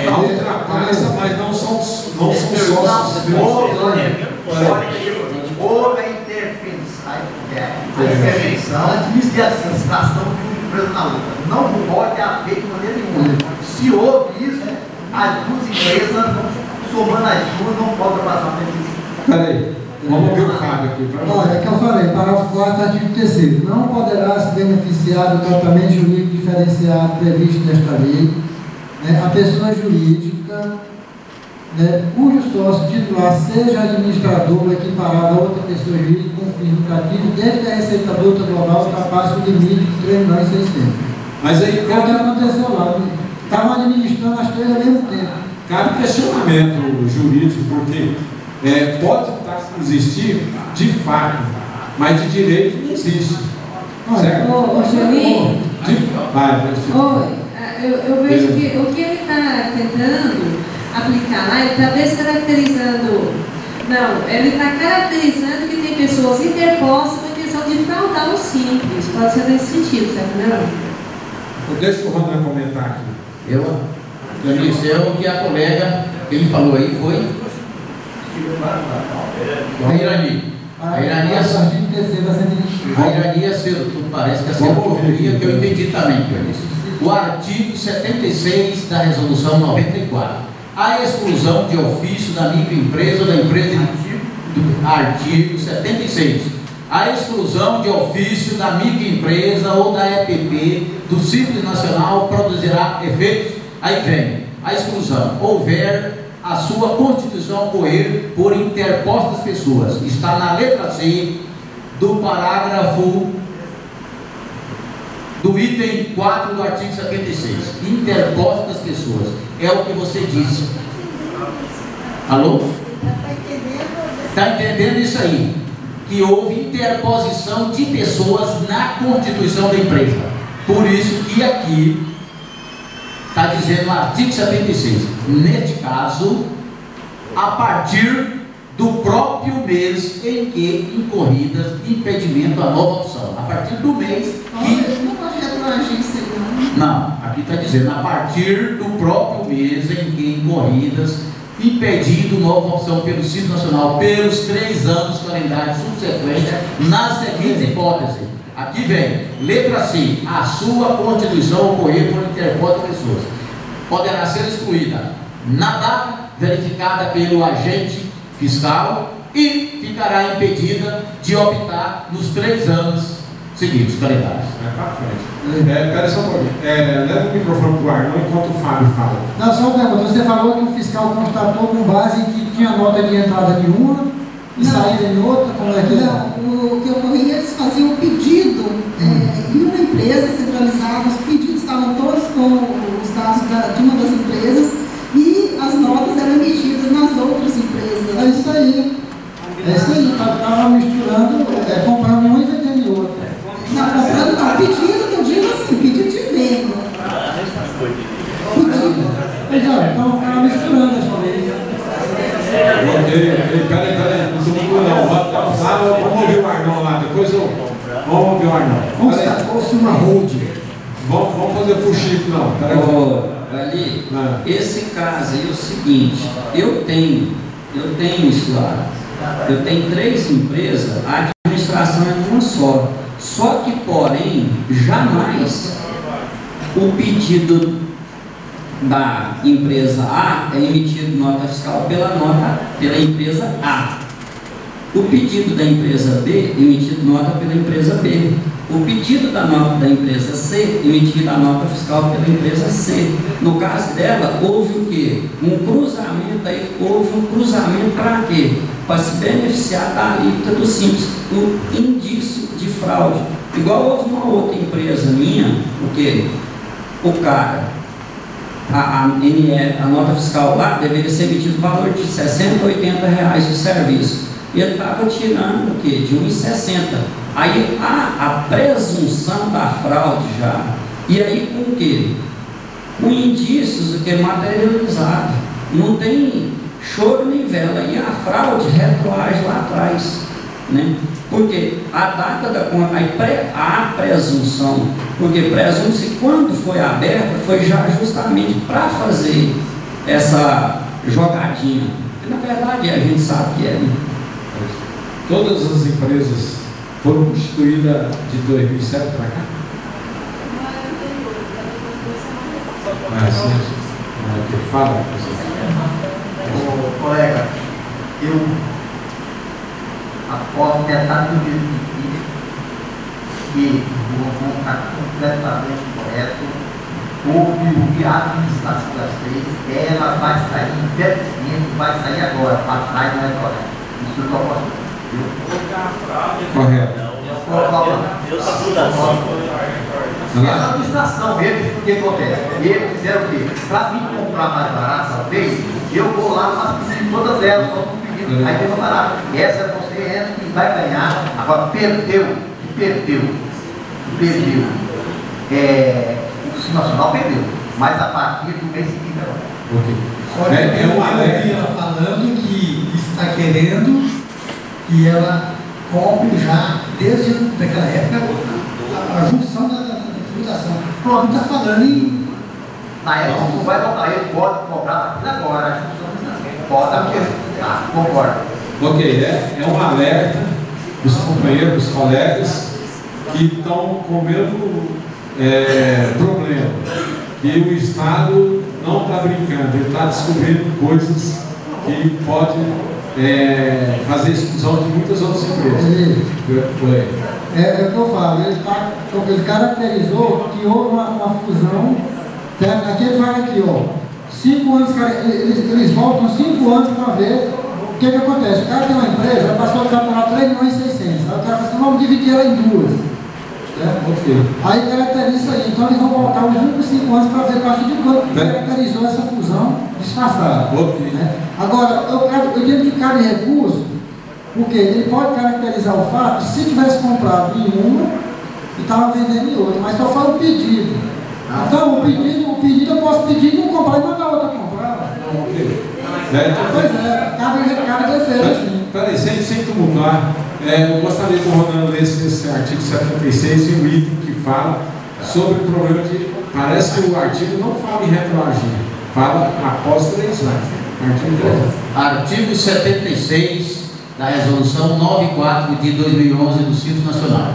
Não ultrapassa, mas não são sócios. Houve a intervenção e a administração de uma empresa na outra. Não pode haver de maneira nenhuma. Se houve isso, as duas empresas, somando as duas, não podem ultrapassar o Peraí. Vamos ouvir o Fábio aqui. Olha, é que eu falei, parágrafo 4, artigo 3º. Não poderá se beneficiar do tratamento jurídico diferenciado previsto nesta lei, né, a pessoa jurídica, né, cujo sócio titular seja administrador equiparado a outra pessoa jurídica com fins lucrativos, desde que a receita bruta global ultrapasse o limite de 3 milhões e 600. Mas aí, o que aconteceu lá? Estavam administrando as três ao mesmo tempo. Cabe questionamento jurídico, porque pode existir de fato, mas de direito não existe. Certo? Eu vejo que o que ele está tentando aplicar lá, ele está descaracterizando. Não, ele está caracterizando que tem pessoas interpostas com a intenção de fraudar o Simples. Pode ser nesse sentido, certo? Não? Deixa o Ronan comentar aqui. Eu disse o que a colega, que ele falou aí, foi a Irani. A Irani é cedo, tudo parece que é cedo, que eu entendi também, o artigo 76 da resolução 94. A exclusão de ofício da microempresa ou da empresa do artigo 76. A exclusão de ofício da microempresa ou da EPP do Simples Nacional produzirá efeitos. Aí vem a exclusão. Houver a sua constituição ocorrer por interpostas pessoas. Está na letra C do parágrafo do item 4 do artigo 76. Interpostas pessoas. É o que você disse. Alô? Está entendendo isso aí? Que houve interposição de pessoas na constituição da empresa. Por isso que aqui está dizendo o artigo 76. Neste caso, a partir do próprio mês em que incorridas impedimento à nova opção. A partir do mês que... Não, aqui está dizendo a partir do próprio mês em que incorridas impedido nova opção pelo Simples Nacional pelos 3 anos calendários subsequentes nas seguintes hipóteses. Aqui vem, letra C, a sua constituição ocorrer por interpostas pessoas. Poderá ser excluída na data verificada pelo agente fiscal e ficará impedida de optar nos 3 anos seguintes, calendários. Para frente. Espera só um pouquinho. Leva o microfone para o ar, não enquanto o Fábio fala. Não, só uma pergunta. Você falou que o fiscal constatou com base em que tinha nota de entrada de uma e saída em outra? Como é que Não, o que ocorria, eles faziam o pedido em uma empresa centralizada, os pedidos estavam todos com os dados de uma das empresas e as notas eram emitidas nas outras empresas. É isso aí. É isso aí. Estava misturando, comprando uma e vendendo em outra. Não, comprando não. Pedido, que eu digo assim, pedido de venda. Então estava misturando as coisas. Peraí, não sou muito não. Vamos ouvir o Arnão lá, depois vamos ouvir o Arnão. Vamos uma road. Vamos fazer fuxico, não. Ali, esse caso aí é o seguinte, eu tenho isso lá. Eu tenho 3 empresas, a administração é uma só. Só que, porém, jamais o pedido da empresa A é emitido nota fiscal pela empresa A. O pedido da empresa B é emitido nota pela empresa B. O pedido da nota da empresa C é emitido a nota fiscal pela empresa C. No caso dela, houve o quê? Um cruzamento aí, houve um cruzamento para quê? Para se beneficiar da alíquota do Simples, o indício de fraude. Igual houve uma outra empresa minha, o quê? O cara, a nota fiscal lá deveria ser emitido o valor de R$60, R$80 de serviço. Ele estava tirando o quê? De 1,60. Aí a presunção da fraude já. E aí com o quê? Com indícios que é materializado. Não tem choro nem vela. E a fraude retroage lá atrás. Né? Porque a data da conta, a presunção, porque presume-se quando foi aberta, foi já justamente para fazer essa jogadinha. Que na verdade a gente sabe que é. Né? Todas as empresas foram constituídas de 2007 para cá? Que fala, colega, eu aposto metade que o Ronaldo está completamente correto. Houve o que a administração das 3, ela vai sair investimento, vai sair agora, para trás não é correto. Isso eu estou apostando. Correto. Essa administração mesmo, o que acontece? Eles fizeram o quê? Para mim comprar mais barato, talvez, eu vou lá, faço pedido todas elas, só não pedindo, aí tem uma barata. Essa você é que vai ganhar, agora perdeu. O Sistema Nacional perdeu, mas a partir do mês seguinte agora. É uma lei falando que está querendo que ela compre já, desde daquela época, a junção da tributação. Pronto, está falando em... Na época, não vai comprar, ele pode comprar a partir de agora, a junção pode, concordo. Ok, é um alerta dos companheiros, dos colegas que estão com o mesmo problema. E o Estado não está brincando, ele está descobrindo coisas que podem fazer exclusão de muitas outras empresas. É o que eu falo, ele caracterizou que houve uma fusão, certo? Aqui ele fala aqui, ó, 5 anos, eles voltam 5 anos para ver o que acontece. O cara tem uma empresa, ela passou a faturar 3,6 milhões, aí o cara fala assim, vamos dividir ela em 2. Aí caracteriza isso aí, então eles vão voltar os últimos 5 anos para ver a partir de quando caracterizou essa fusão disfarçada. Né? Agora, eu digo que cabe recurso, porque ele pode caracterizar o fato que se tivesse comprado em uma e estava vendendo em outra, mas só foi o pedido. Então, o pedido eu posso pedir e não comprar e mandar outra comprar. Pois é, cabe defesa, sim. Peraí, sem tumultuar, eu gostaria que o Ronaldo lesse esse artigo 76 e o item que fala sobre o problema de... Parece que o artigo não fala em retroagir, fala após 3 anos. Artigo 76 da Resolução 94 de 2011 do Simples Nacional.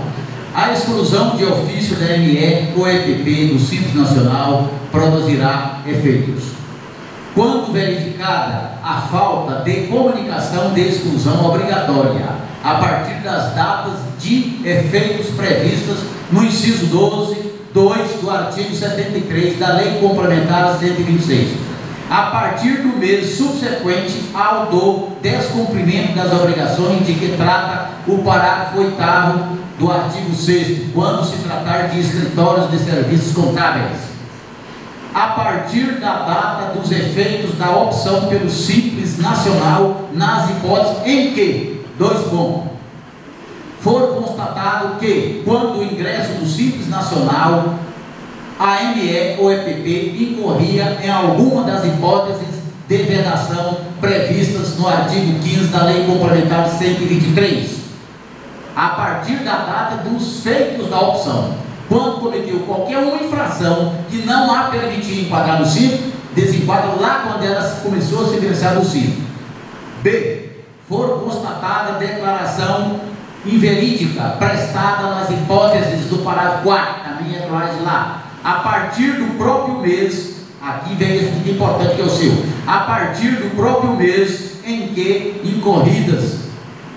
A exclusão de ofício da ME ou EPP do Simples Nacional produzirá efeitos quando verificada a falta de comunicação de exclusão obrigatória a partir das datas de efeitos previstas no inciso 12.2 do artigo 73 da Lei Complementar 126, a partir do mês subsequente ao do descumprimento das obrigações de que trata o parágrafo 8º do artigo 6º, quando se tratar de escritórios de serviços contábeis, a partir da data dos efeitos da opção pelo Simples Nacional, nas hipóteses em que, 2 pontos, for constatado que, quando o ingresso do Simples Nacional, a ME ou EPP incorria em alguma das hipóteses de vedação previstas no artigo 15 da Lei Complementar 123, a partir da data dos feitos da opção. Quando cometeu qualquer uma infração que não a permitir enquadrar no CIF, desenquadra lá quando ela começou a se beneficiar do CIF. B. For constatada declaração inverídica prestada nas hipóteses do parágrafo 4, também é lá, a partir do próprio mês, aqui vem esse muito importante que é o seu, a partir do próprio mês em que incorridas,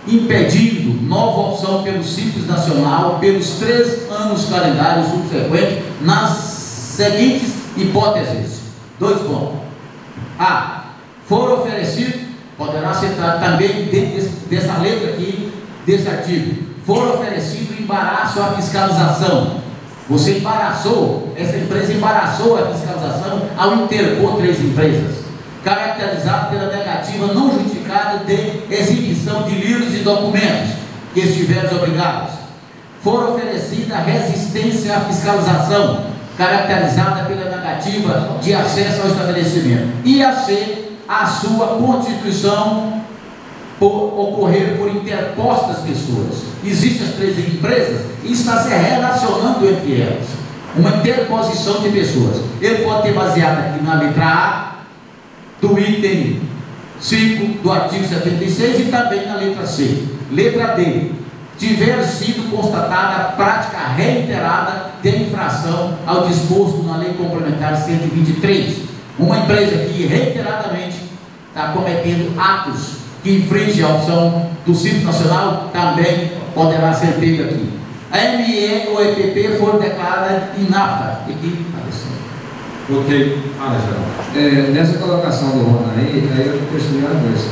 impedindo nova opção pelo Simples Nacional pelos 3 anos calendários subsequentes, nas seguintes hipóteses. 2 pontos. A. For oferecido, poderá ser também dentro dessa letra aqui, desse artigo, for oferecido embaraço à fiscalização. Você embaraçou, essa empresa embaraçou a fiscalização ao interpor 3 empresas, caracterizado pela negativa não justificada de exibição de livros e documentos que estiverem obrigados. For oferecida resistência à fiscalização, caracterizada pela negativa de acesso ao estabelecimento. E a C, a sua constituição ocorrer por interpostas pessoas. Existem as 3 empresas e está se relacionando entre elas. Uma interposição de pessoas. Ele pode ter baseado aqui na letra A do item 5 do artigo 76 e também na letra C. Letra D. Tiver sido constatada a prática reiterada de infração ao disposto na Lei Complementar 123. Uma empresa que reiteradamente está cometendo atos que infringem a opção do Simples Nacional, também poderá ser pega aqui. A ME ou EPP for declarada inapta. Ok, fala, Geraldo. Nessa colocação do Rona aí eu percebi uma coisa.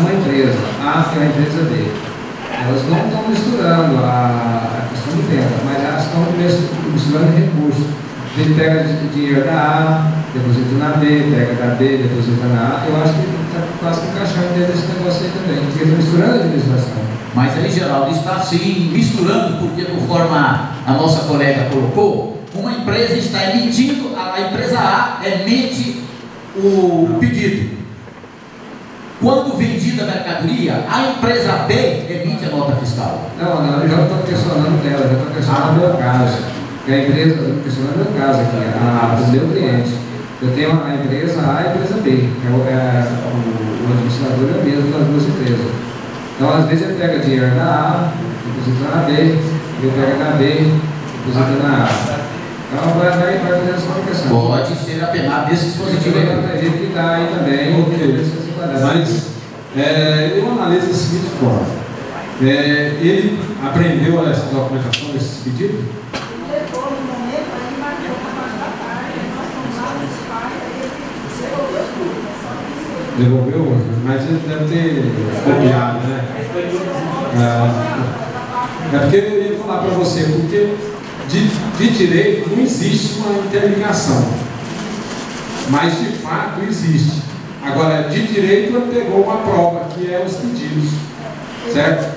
Uma empresa A e a empresa B, elas não estão misturando a questão de venda, mas elas estão misturando recursos. Ele pega dinheiro da A, deposita na B, pega da B, deposita na A. Eu acho que está quase que encaixando dentro desse negócio aí também, porque está misturando a administração. Mas aí, Geraldo, está se misturando, porque conforme a nossa colega colocou, uma empresa está emitindo, a empresa A emite o pedido. Quando vendida a mercadoria, a empresa B emite a nota fiscal. Não, eu já estou questionando dela, já estou questionando o meu caso. A empresa, questionando o meu caso aqui, o meu cliente. Eu tenho a empresa A e a empresa B. O administrador é o mesmo das 2 empresas. Então, às vezes, ele pega dinheiro da A, deposita na B, ele pega na B, deposita na A. Então, vai fazer essa colocação. Pode ser apenado desse dispositivo aí. Tem gente que está aí também. Mas eu analiso da seguinte forma. Ele aprendeu essa documentação desses pedidos? Devolveu, mas ele deve ter copiado, né? É porque eu ia falar para você, porque de direito não existe uma interligação, mas de fato existe. Agora, de direito ele pegou uma prova, que é os pedidos, certo?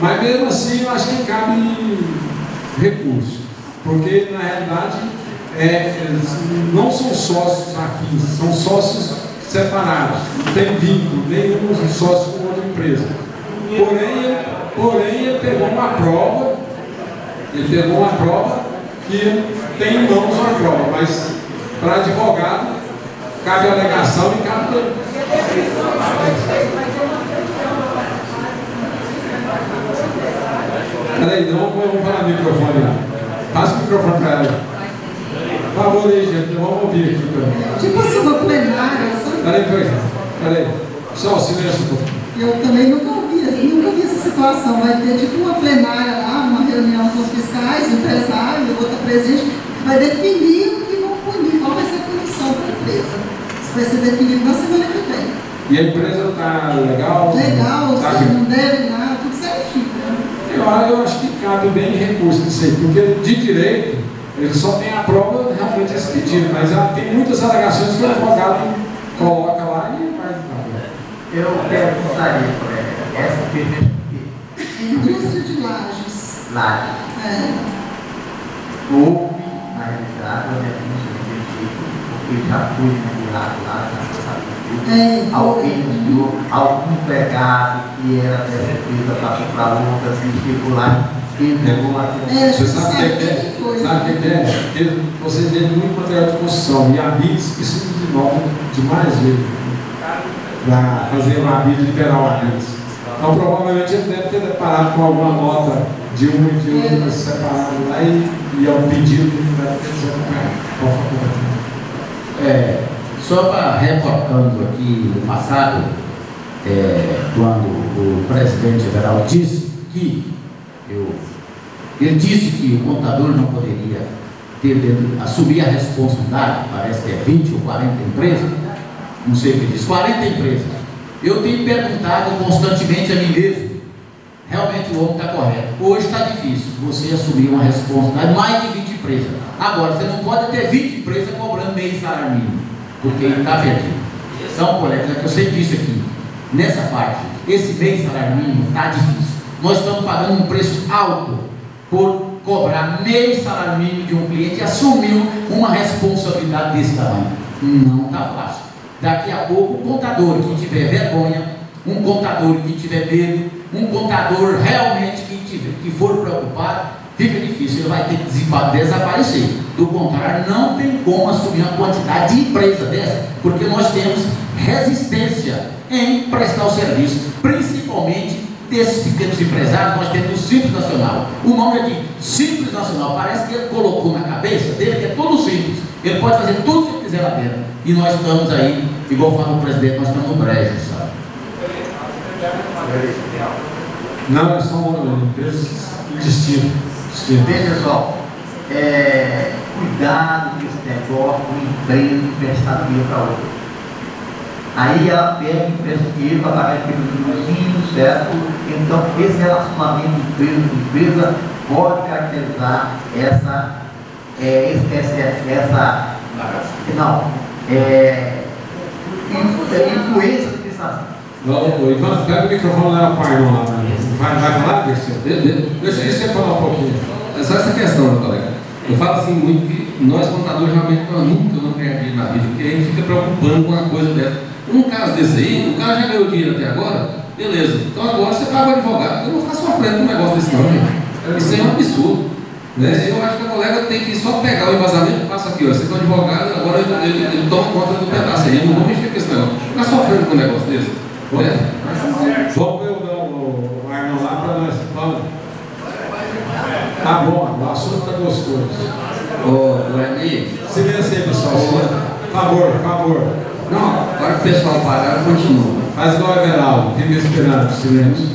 Mas mesmo assim eu acho que cabe recurso, porque na realidade não são sócios afins, são sócios separados, não tem vínculo, nenhum sócio com outra empresa. Porém ele pegou uma prova, que tem em mãos uma prova, mas para advogado cabe a alegação e cabe dele. Peraí, não vamos falar no microfone lá. Passa o microfone para ela. Por favor aí, gente, vamos ouvir aqui. Tipo assim, uma plenária, sabe? Peraí. Só o silêncio. Eu também nunca vi essa situação. Vai ter tipo uma plenária lá, uma reunião com os fiscais, empresários, outra presidente, que vai definir o que vão punir, qual vai ser a punição para a empresa. Isso vai ser definido na semana que vem. E a empresa está legal? Legal, tá seja, não deve nada, tudo certinho. Né? Eu acho que cabe bem recurso nisso aí, porque de direito ele só tem a prova realmente esse pedido, mas tem muitas alegações que o advogado coloca lá e vai. Eu perguntaria, colega, essa primeira. Indústria de lajes. Lajes. Houve, na realidade, a denúncia do pedido, porque que já foi inaugurado lá, já sabe tudo. Alguém enviou algum empregado que era dessa empresa para comprar outras e chegou lá e entregou lá. Você sabe o que é? Sabe o que é? Porque você vê muito material de construção e a BIS precisa de nota demais vezes para fazer uma BIS, liberar uma BIS. Então provavelmente ele deve ter deparado com alguma nota de um e de outro separado lá e é um pedido que deve ter sido acompanhado. Só para reportando aqui no passado, quando o presidente Everaldo disse que ele disse que o contador não poderia assumir a responsabilidade, parece que é 20 ou 40 empresas, não sei o que diz, 40 empresas. Eu tenho perguntado constantemente a mim mesmo, realmente o homem está correto. Hoje está difícil você assumir uma responsabilidade, mais de 20 empresas. Agora, você não pode ter 20 empresas cobrando meio salário mínimo, porque ele está perdido. Então, colega, que eu sempre disse aqui, nessa parte, esse meio salário mínimo está difícil. Nós estamos pagando um preço alto por cobrar meio salário mínimo de um cliente e assumir uma responsabilidade desse tamanho. Não está fácil. Daqui a pouco, um contador que tiver vergonha, um contador que tiver medo, um contador realmente que for preocupado, fica difícil, ele vai ter que desaparecer. Do contrário, não tem como assumir uma quantidade de empresa dessa, porque nós temos resistência em prestar o serviço, principalmente desses pequenos empresários. Nós temos o Simples Nacional. O nome é de Simples Nacional, parece que ele colocou na cabeça dele que é tudo simples, ele pode fazer tudo que ele quiser lá dentro, e nós estamos aí, igual fala o presidente, nós estamos no brejo, sabe? Não, são empresas indistintas. Veja só, cuidado com esse negócio, uma empresa emprestar dinheiro para outra. Aí ela pega dinheiro para pagar aquele jurozinho, certo? Então, esse relacionamento empresa pode caracterizar essa influência do administração. Ivan, pega o microfone lá, pai, lá. Vai falar, Garcia? Deixa você falar um pouquinho. É só essa questão, meu colega. Eu falo assim muito que nós, contadores, realmente nós nunca vamos ganhar dinheiro na vida, porque a gente fica preocupando com uma coisa dessa. Num caso desse aí, o cara já ganhou dinheiro até agora, beleza. Então agora você paga o advogado. Eu não vou ficar sofrendo com um negócio desse não, gente. Isso é um absurdo. Né? Eu acho que a colega tem que só pegar o embasamento e passa aqui, ó. Você é um advogado, agora ele toma conta do pedaço aí. Eu não vou mexer com esse negócio. Ficar sofrendo com um negócio desse. Vamos eu dar o Arnon lá para nós. Vamos. Tá bom, o assunto está gostoso. Ô, Guarani. Silêncio aí, pessoal. Favor. Não, agora que o pessoal parar, continua. Faz igual a Everaldo, fica esperando, silêncio.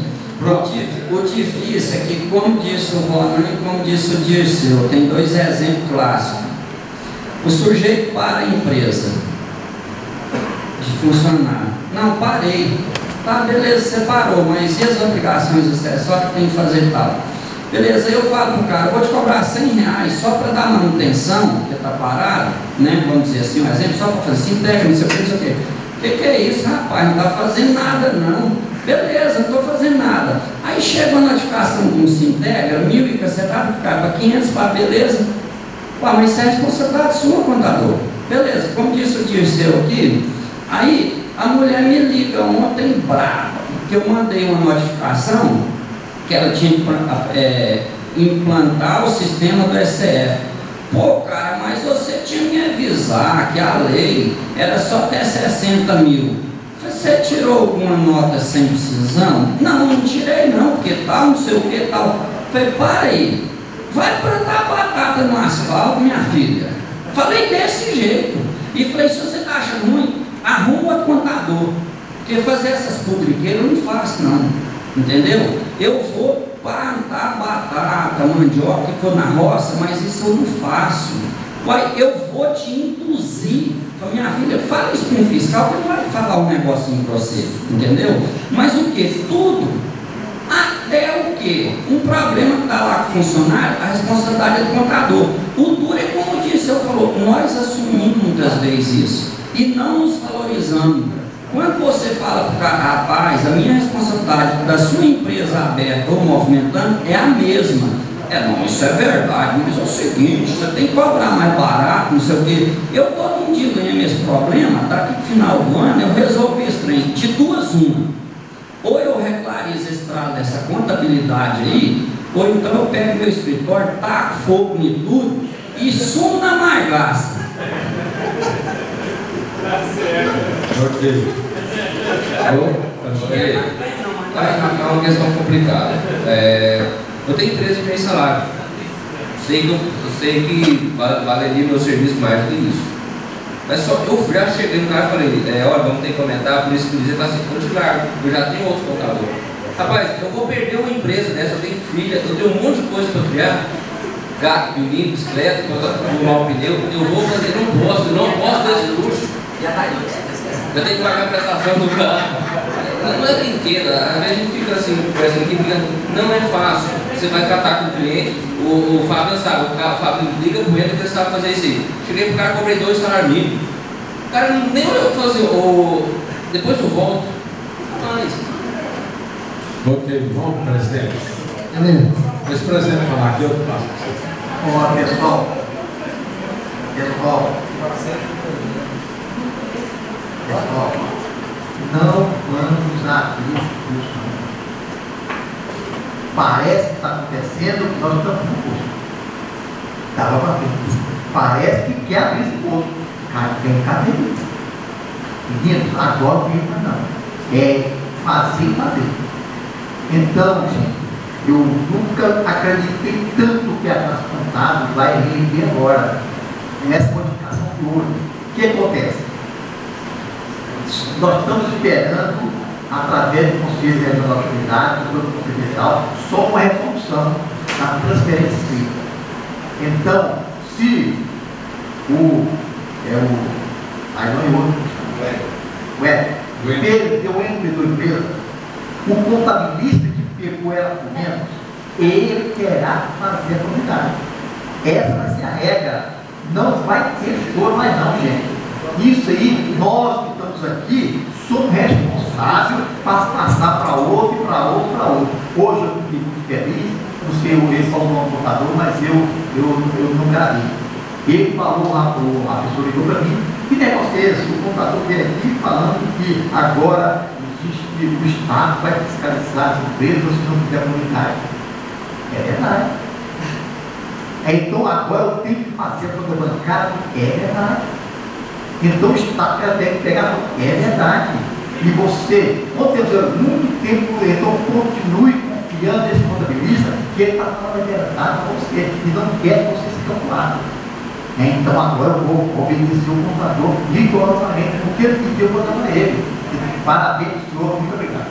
O difícil é que, como disse o Ronald e como disse o Dirceu, tem dois exemplos clássicos. O sujeito para a empresa de funcionar. Não, parei. Tá, beleza, você parou, mas e as obrigações acessórias que tem que fazer tal? Beleza, eu falo pro cara, eu vou te cobrar R$100 só para dar manutenção, porque tá parado, né? Vamos dizer assim, um exemplo, só para fazer assim, técnico, não sei o que, não sei o que. Que é isso, rapaz? Não tá fazendo nada, não. Beleza, não estou fazendo nada. Aí chega uma notificação de um Sintegra, 1.000 e cacetado, ficar para 500, para beleza. Pô, mas isso é responsabilidade sua, contador. Beleza, como disse o Dirceu aqui, aí a mulher me liga ontem brava, porque eu mandei uma notificação que ela tinha que implantar o sistema do SCF. Pô, cara, mas você tinha que me avisar que a lei era só até 60 mil. Você tirou alguma nota sem precisão? Não tirei não, porque tal, não sei o que tal. Falei, para aí, vai plantar batata no asfalto, minha filha. Falei desse jeito. E falei, se você está achando ruim, arruma contador. Porque fazer essas pudriqueiras eu não faço não. Entendeu? Eu vou plantar batata, mandioca, que for na roça, mas isso eu não faço. Uai, eu vou te induzir. Falei, minha filha, fala isso para um fiscal, que ele vai falar um negocinho para você. Entendeu? Mas o que? Tudo. Até o que? Um problema que está lá com o funcionário, a responsabilidade é do contador. O duro é como disse, eu falou, nós assumimos muitas vezes isso e não nos valorizamos. Quando você fala para o cara, rapaz, a minha responsabilidade da sua empresa aberta ou movimentando é a mesma. Não, isso é verdade, mas é o seguinte, você tem que cobrar mais barato, não sei o quê. Eu estou num dilema, esse problema, daqui no final do ano eu resolvi esse trem, de duas uma. Ou eu regularizo esse tralho dessa contabilidade aí, ou então eu pego meu escritório, taco fogo em tudo e sumo na margaça. Ok. É uma questão complicada. Eu tenho empresa de meio salário. Eu sei que valeria meu serviço mais do que isso. Mas só que eu já cheguei no cara e falei, olha, vamos ter que aumentar, por isso que ele fala assim, eu te largo, eu já tenho outro contador. Rapaz, eu vou perder uma empresa dessa, eu tenho filha, eu tenho um monte de coisa para criar. Gato, violino, bicicleta, arrumar o pneu, eu vou fazer, não posso ter esse luxo. Eu tenho que pagar a prestação do carro. Não é brinquedo, às vezes a gente fica assim, parecendo que não é fácil. Você vai tratar com o cliente, o Fábio sabe, o Fábio liga pro ele que ele sabe fazer isso aí. Cheguei pro cara, cobrei 2 salários mínimos. O cara nem olhou para fazer, depois eu volto. Mas. Ok, vamos, presidente. Esse presidente vai falar aqui, eu passo. Olá, pessoal, não vamos abrir o curso. Parece que está acontecendo que nós estamos no curso. Estava para ver. Parece que quer abrir esse curso. Tem cadeira. Meninos, agora não entra não. É fazer. Então, gente, eu nunca acreditei tanto que a Transcontábil vai render agora. Nessa modificação de hoje. O que acontece? Nós estamos esperando, através do Conselho de Autoridade, do Conselho Federal, só uma resolução da transferência escrita. Então, se perdeu o empresa, o contabilista que pegou ela por menos, ele terá que fazer a novidade. Essa vai ser a regra. Não vai ter choro mais não, gente. Isso aí, nós que estamos aqui, somos responsáveis para passar para outro, para outro. Hoje eu fiquei muito feliz, não sei, ele falou no computador, mas eu não gravei. Ele falou, a pessoa ligou para mim, que negócio é esse? O computador veio aqui falando que agora existe, o Estado vai fiscalizar as empresas se não tiver comunidade. É verdade. Então agora eu tenho que fazer a conta bancária, é verdade. Então o Estado tem que pegar, é verdade. E você, muito tempo, então continue confiando nesse contabilista, que ele está falando a verdade para você e não quer que você se calculado. Então agora eu vou obedecer o contador rigorosamente, porque ele pediu para dar para ele. Parabéns, senhor, muito obrigado.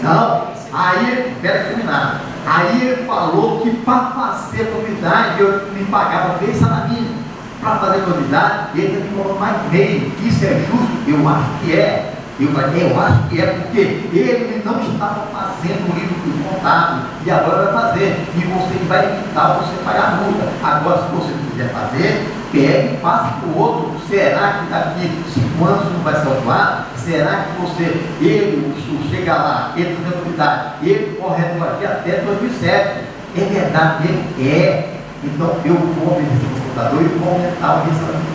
Não, aí, espera terminar. Aí ele falou que para fazer a novidade eu me pagava 3 salários mínimos. Para fazer a novidade, ele tem que colocar mais meio. Isso é justo? Eu acho que é. Eu acho que é porque ele não estava fazendo o livro contábil e agora vai fazer. E você vai evitar você pagar a multa. Agora, se você não quiser fazer, pegue e passe para o outro. Será que daqui 5 anos não vai salvar? Será que ele chega lá, ele tem novidade, ele correto aqui até 2007? É verdade, ele é. Então eu vou obedecer o computador e vou aumentar o restaurante.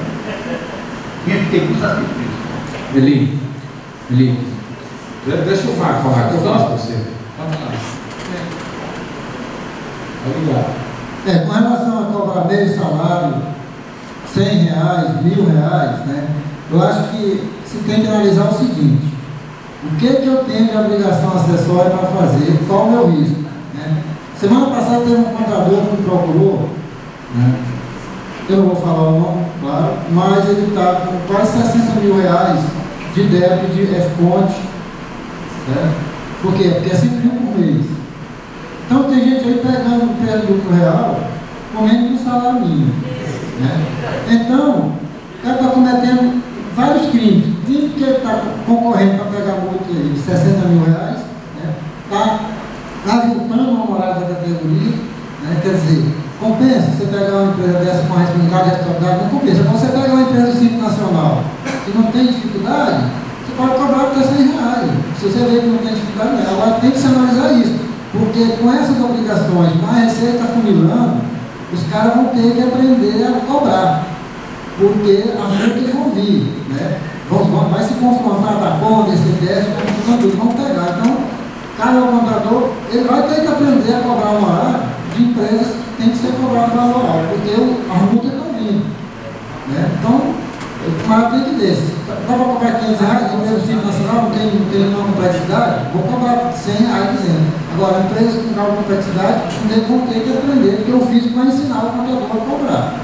E fiquei muito satisfeito com isso. Eli, deixa eu falar, que eu gosto de você. Obrigado. Com relação a cobrar meio salário, R$100, R$1.000, né? Eu acho que se tem que analisar o seguinte: o que eu tenho de obrigação acessória para fazer, qual o meu risco, né? Semana passada teve um contador que me procurou, né? Eu não vou falar o nome, claro, mas ele está com quase R$60 mil de débito de F-Conte, né? Por quê? Porque é 5 mil por mês. Então tem gente aí pegando perto do lucro real com menos do salário mínimo, né? Então, o cara está cometendo vários crimes. Crime que ele está concorrendo para pegar multa de R$60 mil, né? Está aviltando uma moral da categoria, né? Quer dizer, compensa você pegar uma empresa dessa com a responsabilidade, não compensa. Quando você pegar uma empresa do Simples Nacional que não tem dificuldade, você pode cobrar até R$100. Se você vê que não tem dificuldade, agora tem que se analisar isso. Porque Porque com essas obrigações, com a receita funilando, os caras vão ter que aprender a cobrar, porque as multas vão vir, né? Vai se confrontar da conta, esse teste, vão pegar. Então, cada contador, ele vai ter que aprender a cobrar um horário de empresas que tem que ser cobrado no horário, porque as multas estão vindo, né? Então, o cara tem que ver. Dá para cobrar R$500, a empresa do Simples Nacional não tem nenhuma complexidade, vou cobrar R$100 dizendo. Agora, empresas com grau de complexidade vão ter que aprender, porque o físico vai ensinar o contador a cobrar.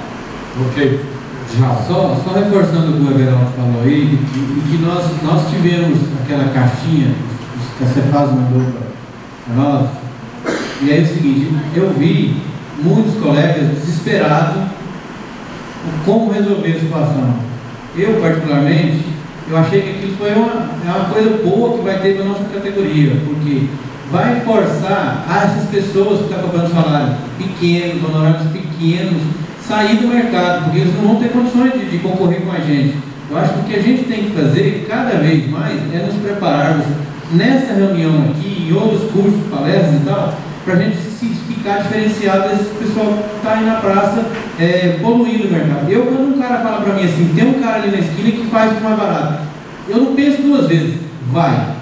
Ok. Só reforçando o que o Everaldo falou aí, que nós tivemos aquela caixinha que a Cefaz mandou para nós, e aí é o seguinte, eu vi muitos colegas desesperados como resolver a situação. Eu, particularmente, eu achei que aquilo foi uma coisa boa que vai ter para a nossa categoria, porque vai forçar essas pessoas que estão cobrando salário pequenos, honorários pequenos, sair do mercado, porque eles não vão ter condições de concorrer com a gente. Eu acho que o que a gente tem que fazer cada vez mais é nos prepararmos nessa reunião aqui, em outros cursos, palestras e tal, para a gente ficar diferenciado desse pessoal que está aí na praça poluindo o mercado. Quando um cara fala para mim assim, tem um cara ali na esquina que faz mais barato, eu não penso duas vezes, vai.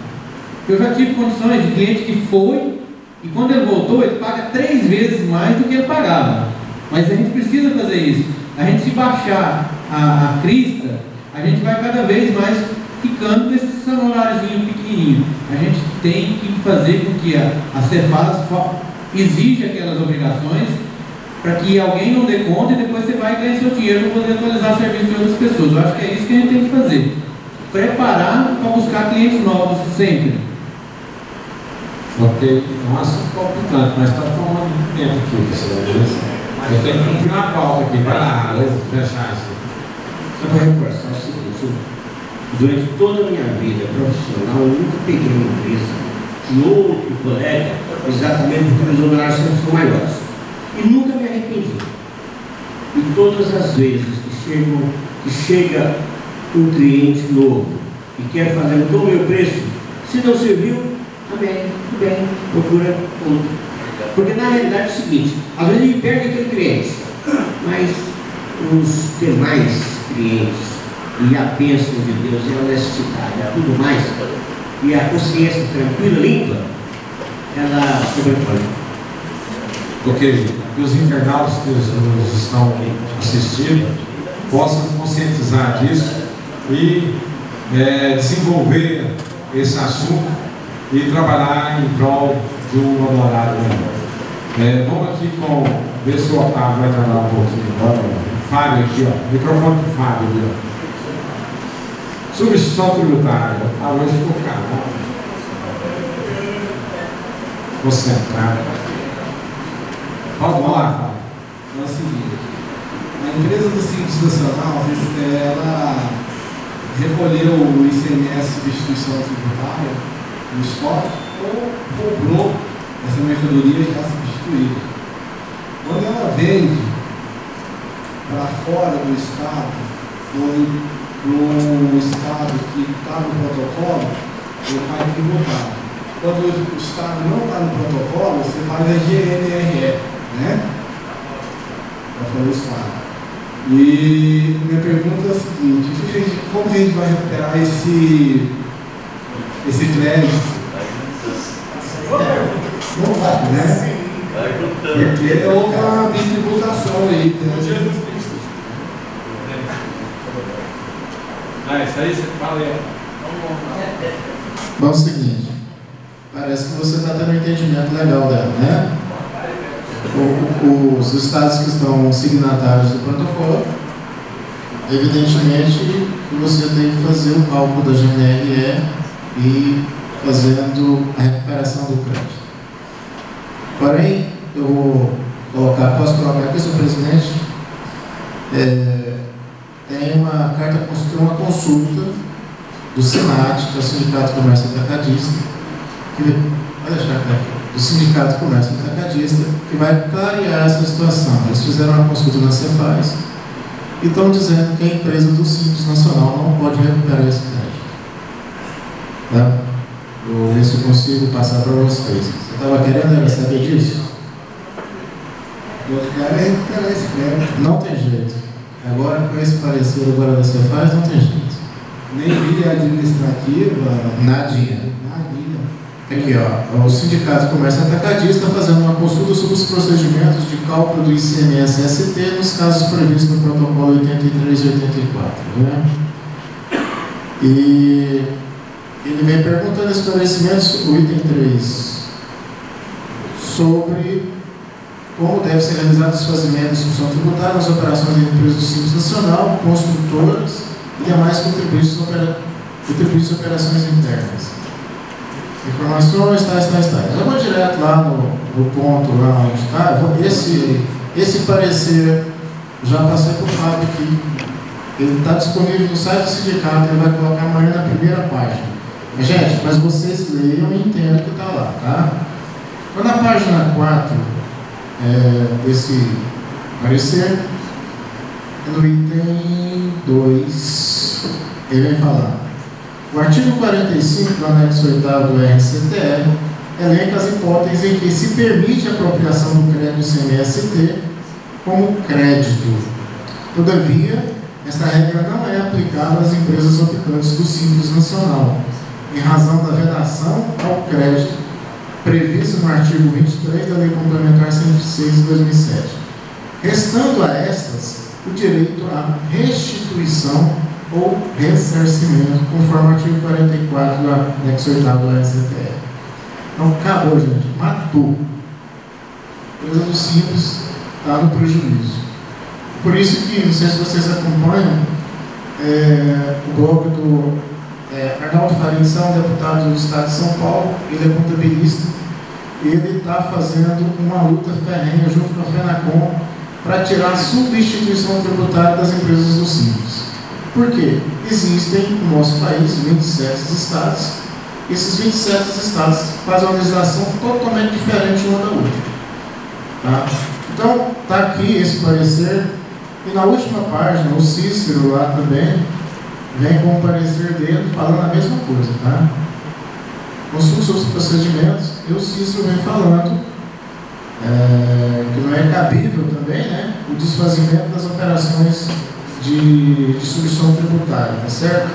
Eu já tive condições de cliente que foi, e quando ele voltou, ele paga 3 vezes mais do que ele pagava. Mas a gente precisa fazer isso. A gente, se baixar a crista, a gente vai cada vez mais ficando com esses honoráriozinhos pequenininhos. A gente tem que fazer com que a Cefaz exija aquelas obrigações para que alguém não dê conta e depois você vai ganhar seu dinheiro para poder atualizar o serviço de outras pessoas. Eu acho que é isso que a gente tem que fazer. Preparar para buscar clientes novos sempre. Ok. Nossa, palpitante, mas está tomando tempo aqui, pessoal. Eu tenho que cumprir uma pauta aqui, vai lá, vou fechar isso. Só para reforçar o seguinte, durante toda a minha vida profissional, eu nunca peguei uma empresa de outro colega, exatamente porque os honorários sempre são maiores. E nunca me arrependi. E todas as vezes que chega um cliente novo e quer fazer o meu preço, se não serviu, amém, tudo bem, procura outro. Porque na realidade é o seguinte, às vezes ele perde aquele cliente, mas os demais clientes e a bênção de Deus e a honestidade e tudo mais, e a consciência tranquila, limpa, ela sobrepõe. Ok, que os internautas que nos estão assistindo possam conscientizar disso e desenvolver esse assunto e trabalhar em prol de um honorário melhor. Vamos aqui ver se o Otávio vai trabalhar um pouquinho agora. Fábio aqui, ó. Microfone do Fábio ali, ó. Substituição tributária. Hoje ficou caro. Concentrado. Vamos lá, Fábio. É o seguinte, a empresa do Simples Nacional, ela recolheu o ICMS substituição tributária no estoque ou comprou essa mercadoria já substituída. Quando ela vende para fora do estado, para um estado que está no protocolo, ele vai tributar. Quando o estado não está no protocolo, você faz a GNRE, né? Para fora do estado. E minha pergunta é a seguinte, como a gente vai recuperar esse crédito? Não vai, né? Porque houve uma distributação aí. Isso aí você fala aí. Bom, é o seguinte, parece que você está tendo um entendimento legal dela, né? Os estados que estão signatários do protocolo, evidentemente que você tem que fazer o cálculo da GNRE e fazendo a recuperação do crédito. Porém, eu vou colocar, posso colocar aqui, senhor presidente, tem uma carta, uma consulta do SINAT, que é o Sindicato Comércio Atacadista, do Sindicato Comércio Atacadista, que vai clarear essa situação. Eles fizeram uma consulta na Cefaz e estão dizendo que a empresa do Simples Nacional não pode recuperar esse crédito. Tá? Vou ver se eu consigo passar para vocês. Você estava querendo saber disso? Eu quero recuperar esse crédito. Não tem jeito. Agora, com esse parecer agora da Cefaz, não tem jeito. Nem via administrativa. Nadinha. Aqui, ó, o Sindicato de Comércio Atacadista fazendo uma consulta sobre os procedimentos de cálculo do ICMS-ST nos casos previstos no protocolo 83 e 84, né? E ele vem perguntando esclarecimentos, o item 3, sobre como deve ser realizado o desfazimento de discussão tributária nas operações de empresas do Simples Nacional, construtoras e demais contribuintes de operações internas. Informações, tais. Eu vou direto lá no ponto, lá onde está. Esse parecer, já passei para o Fábio aqui. Ele está disponível no site do sindicato, ele vai colocar amanhã na primeira página. Gente, mas vocês leiam e entendam o que está lá, tá? Então, na página 4 desse parecer, no item 2, ele vem falar. O artigo 45 do anexo 8º do RCTR elenca as hipóteses em que se permite a apropriação do crédito CMST como crédito. Todavia, esta regra não é aplicável às empresas optantes do Simples Nacional, em razão da vedação ao crédito prevista no artigo 23 da Lei Complementar 106 de 2007, restando a estas o direito à restituição ou ressarcimento, conforme o artigo 44 do anexo 8º do STF. Então, acabou, gente. Matou. A empresa do Simples está no prejuízo. Por isso que, não sei se vocês acompanham, o blog do Arnaldo Faria, deputado do Estado de São Paulo, ele é contabilista, e ele está fazendo uma luta ferrenha junto com a FENACOM para tirar a substituição tributária das empresas do Simples. Por quê? Existem no nosso país 27 estados. Esses 27 estados fazem uma legislação totalmente diferente uma da outra. Tá? Então, está aqui esse parecer. E na última página, o Cícero lá também vem com o parecer dele falando a mesma coisa. Tá? Consulta sobre os procedimentos, e o Cícero vem falando que não é cabível também, né, o desfazimento das operações de substituição tributária, tá certo?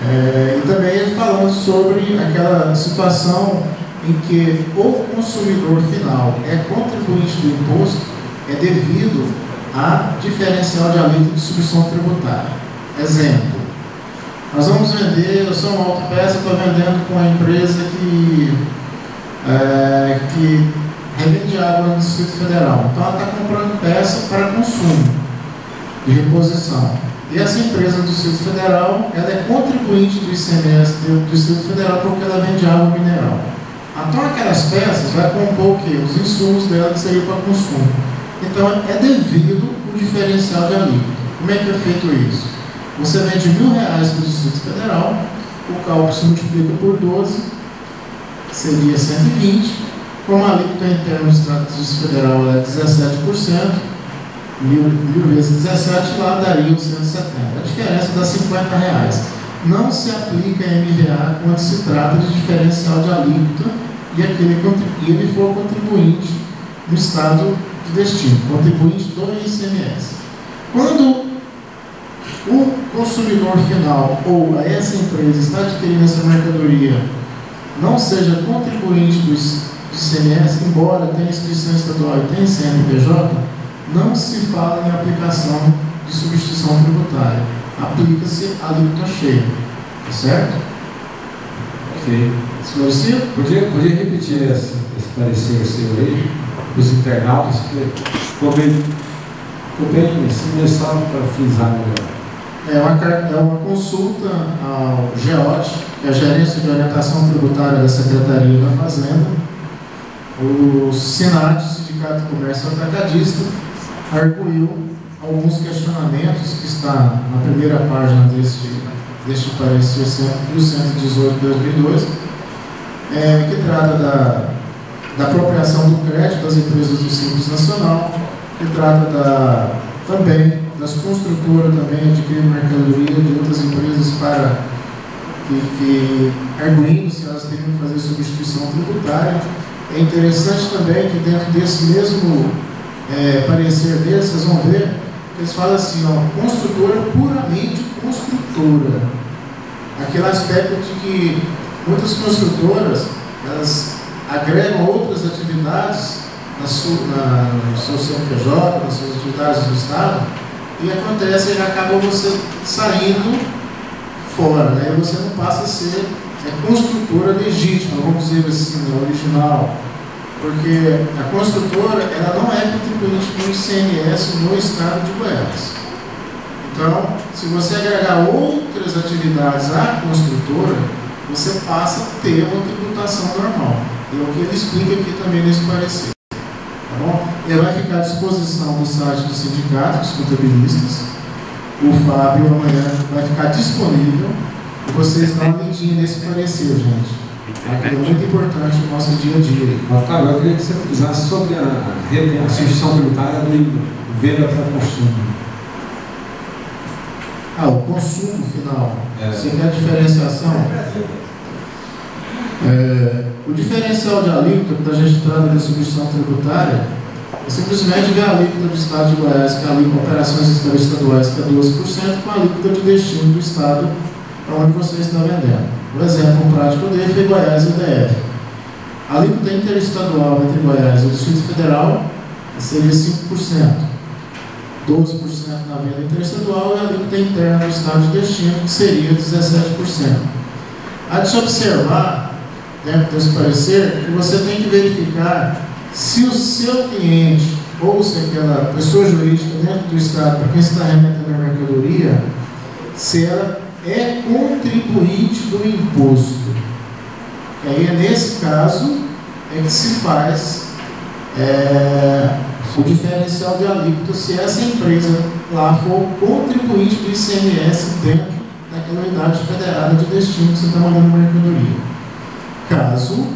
E também ele falando sobre aquela situação em que o consumidor final é contribuinte do imposto é devido a diferencial de alíquota de substituição tributária. Exemplo, nós vamos vender, eu sou uma autopeça, estou vendendo com uma empresa que revende água no Distrito Federal. Então ela está comprando peça para consumo de reposição. E essa empresa do Distrito Federal, ela é contribuinte do ICMS do Distrito Federal porque ela vende água mineral. Então aquelas peças vai compor o quê? Os insumos dela que seriam para consumo. Então é devido o diferencial de alíquota. Como é que é feito isso? Você vende R$1.000 para o Distrito Federal, o cálculo se multiplica por 12, seria 120, como a alíquota interna do Distrito Federal é 17%, 1.000 vezes 17, lá daria 170. A diferença dá R$50. Não se aplica a MVA quando se trata de diferencial de alíquota e ele for contribuinte no estado de destino, contribuinte do ICMS. Quando o consumidor final ou essa empresa está adquirindo essa mercadoria não seja contribuinte do ICMS, embora tenha inscrição estadual e tenha CNPJ, não se fala em aplicação de substituição tributária. Aplica-se a alíquota cheia. Tá certo? Ok. Esclarecido? Podia repetir esse parecer seu aí, dos internautas, que ficou bem assim, só para frisar melhor. É uma consulta ao GEOT, que é a Gerência de Orientação Tributária da Secretaria da Fazenda. O SINAT, Sindicato de Comércio Atacadista, arguiu alguns questionamentos que está na primeira página deste parecer 1118 de 2002, que trata da apropriação do crédito das empresas do Simples Nacional, que trata também das construtoras também adquirindo mercadoria de outras empresas para que arguindo se elas teriam que fazer substituição tributária. É interessante também que dentro desse mesmo parecer deles, vocês vão ver que eles falam assim, ó, construtora puramente construtora. Aquele aspecto de que muitas construtoras, elas agregam outras atividades no seu CNPJ, nas suas atividades do Estado, e acontece que acaba você saindo fora, né? Você não passa a ser construtora legítima, vamos dizer assim, original, porque a construtora ela não é contribuinte do ICMS no Estado de Goiás. Então, se você agregar outras atividades à construtora, você passa a ter uma tributação normal. E é o que ele explica aqui também nesse parecer. Tá bom? Ele vai ficar à disposição do site do sindicato, dos contabilistas. O Fábio amanhã vai ficar disponível e vocês dão uma lidinha nesse parecer, gente. É muito importante no nosso dia a dia. Otávio, eu queria que você falasse sobre a substituição tributária do venda para consumo. O consumo final. Você quer a diferenciação? O diferencial de alíquota, quando a gente trata de substituição tributária, é simplesmente ver a alíquota do Estado de Goiás, que é a alíquota de operações estaduais, que é 12%, com a alíquota de destino do Estado para onde você está vendendo. O exemplo prático dele foi Goiás e DF. A alíquota interestadual entre Goiás e o Distrito Federal seria 5%. 12% na venda interestadual e a alíquota interna do Estado de destino, que seria 17%. Há de se observar, dentro desse parecer, que você tem que verificar se o seu cliente, ou se aquela pessoa jurídica dentro do Estado, para quem está remetendo a mercadoria, se ela é contribuinte do imposto. E aí, nesse caso, é que se faz o diferencial de alíquota se essa empresa lá for contribuinte do ICMS dentro daquela unidade federada de destino que você está mandando mercadoria. Caso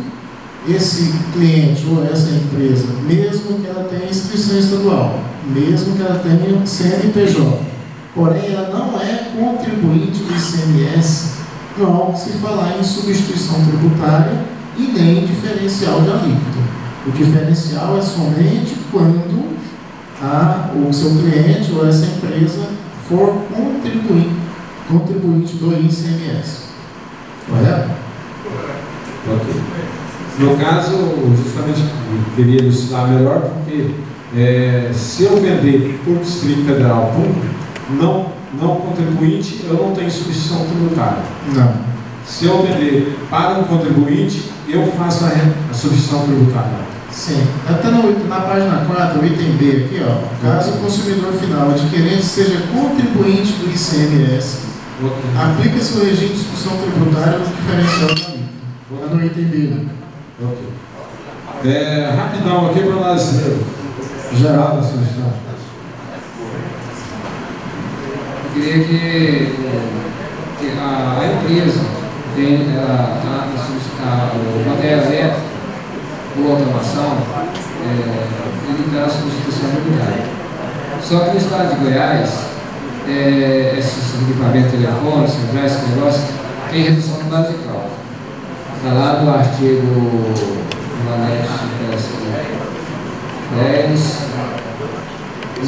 esse cliente ou essa empresa, mesmo que ela tenha inscrição estadual, mesmo que ela tenha CNPJ, porém ela não é contribuinte do ICMS, não há que se falar em substituição tributária e nem em diferencial de alíquota. O diferencial é somente quando o seu cliente ou essa empresa for contribuinte do ICMS. Correto? Ok. No caso, justamente eu queria elucidar melhor, porque se eu vender por Distrito Federal público, não contribuinte, eu não tenho substituição tributária. Não. Se eu vender para um contribuinte, eu faço a substituição tributária. Sim. Até na página 4, o item B aqui, ó, caso o consumidor final adquirente seja contribuinte do ICMS, aplica-se o regime de discussão tributária no diferencial da alíquota. Está no item B. Rapidão aqui para nós gerar a substituição. Eu queria que a empresa tem o material elétrico ou automação, ele terá substituição tributária. Só que no estado de Goiás, esses equipamentos telefônicos, centrais, esse negócio, tem redução do base de cálculo. Está lá do artigo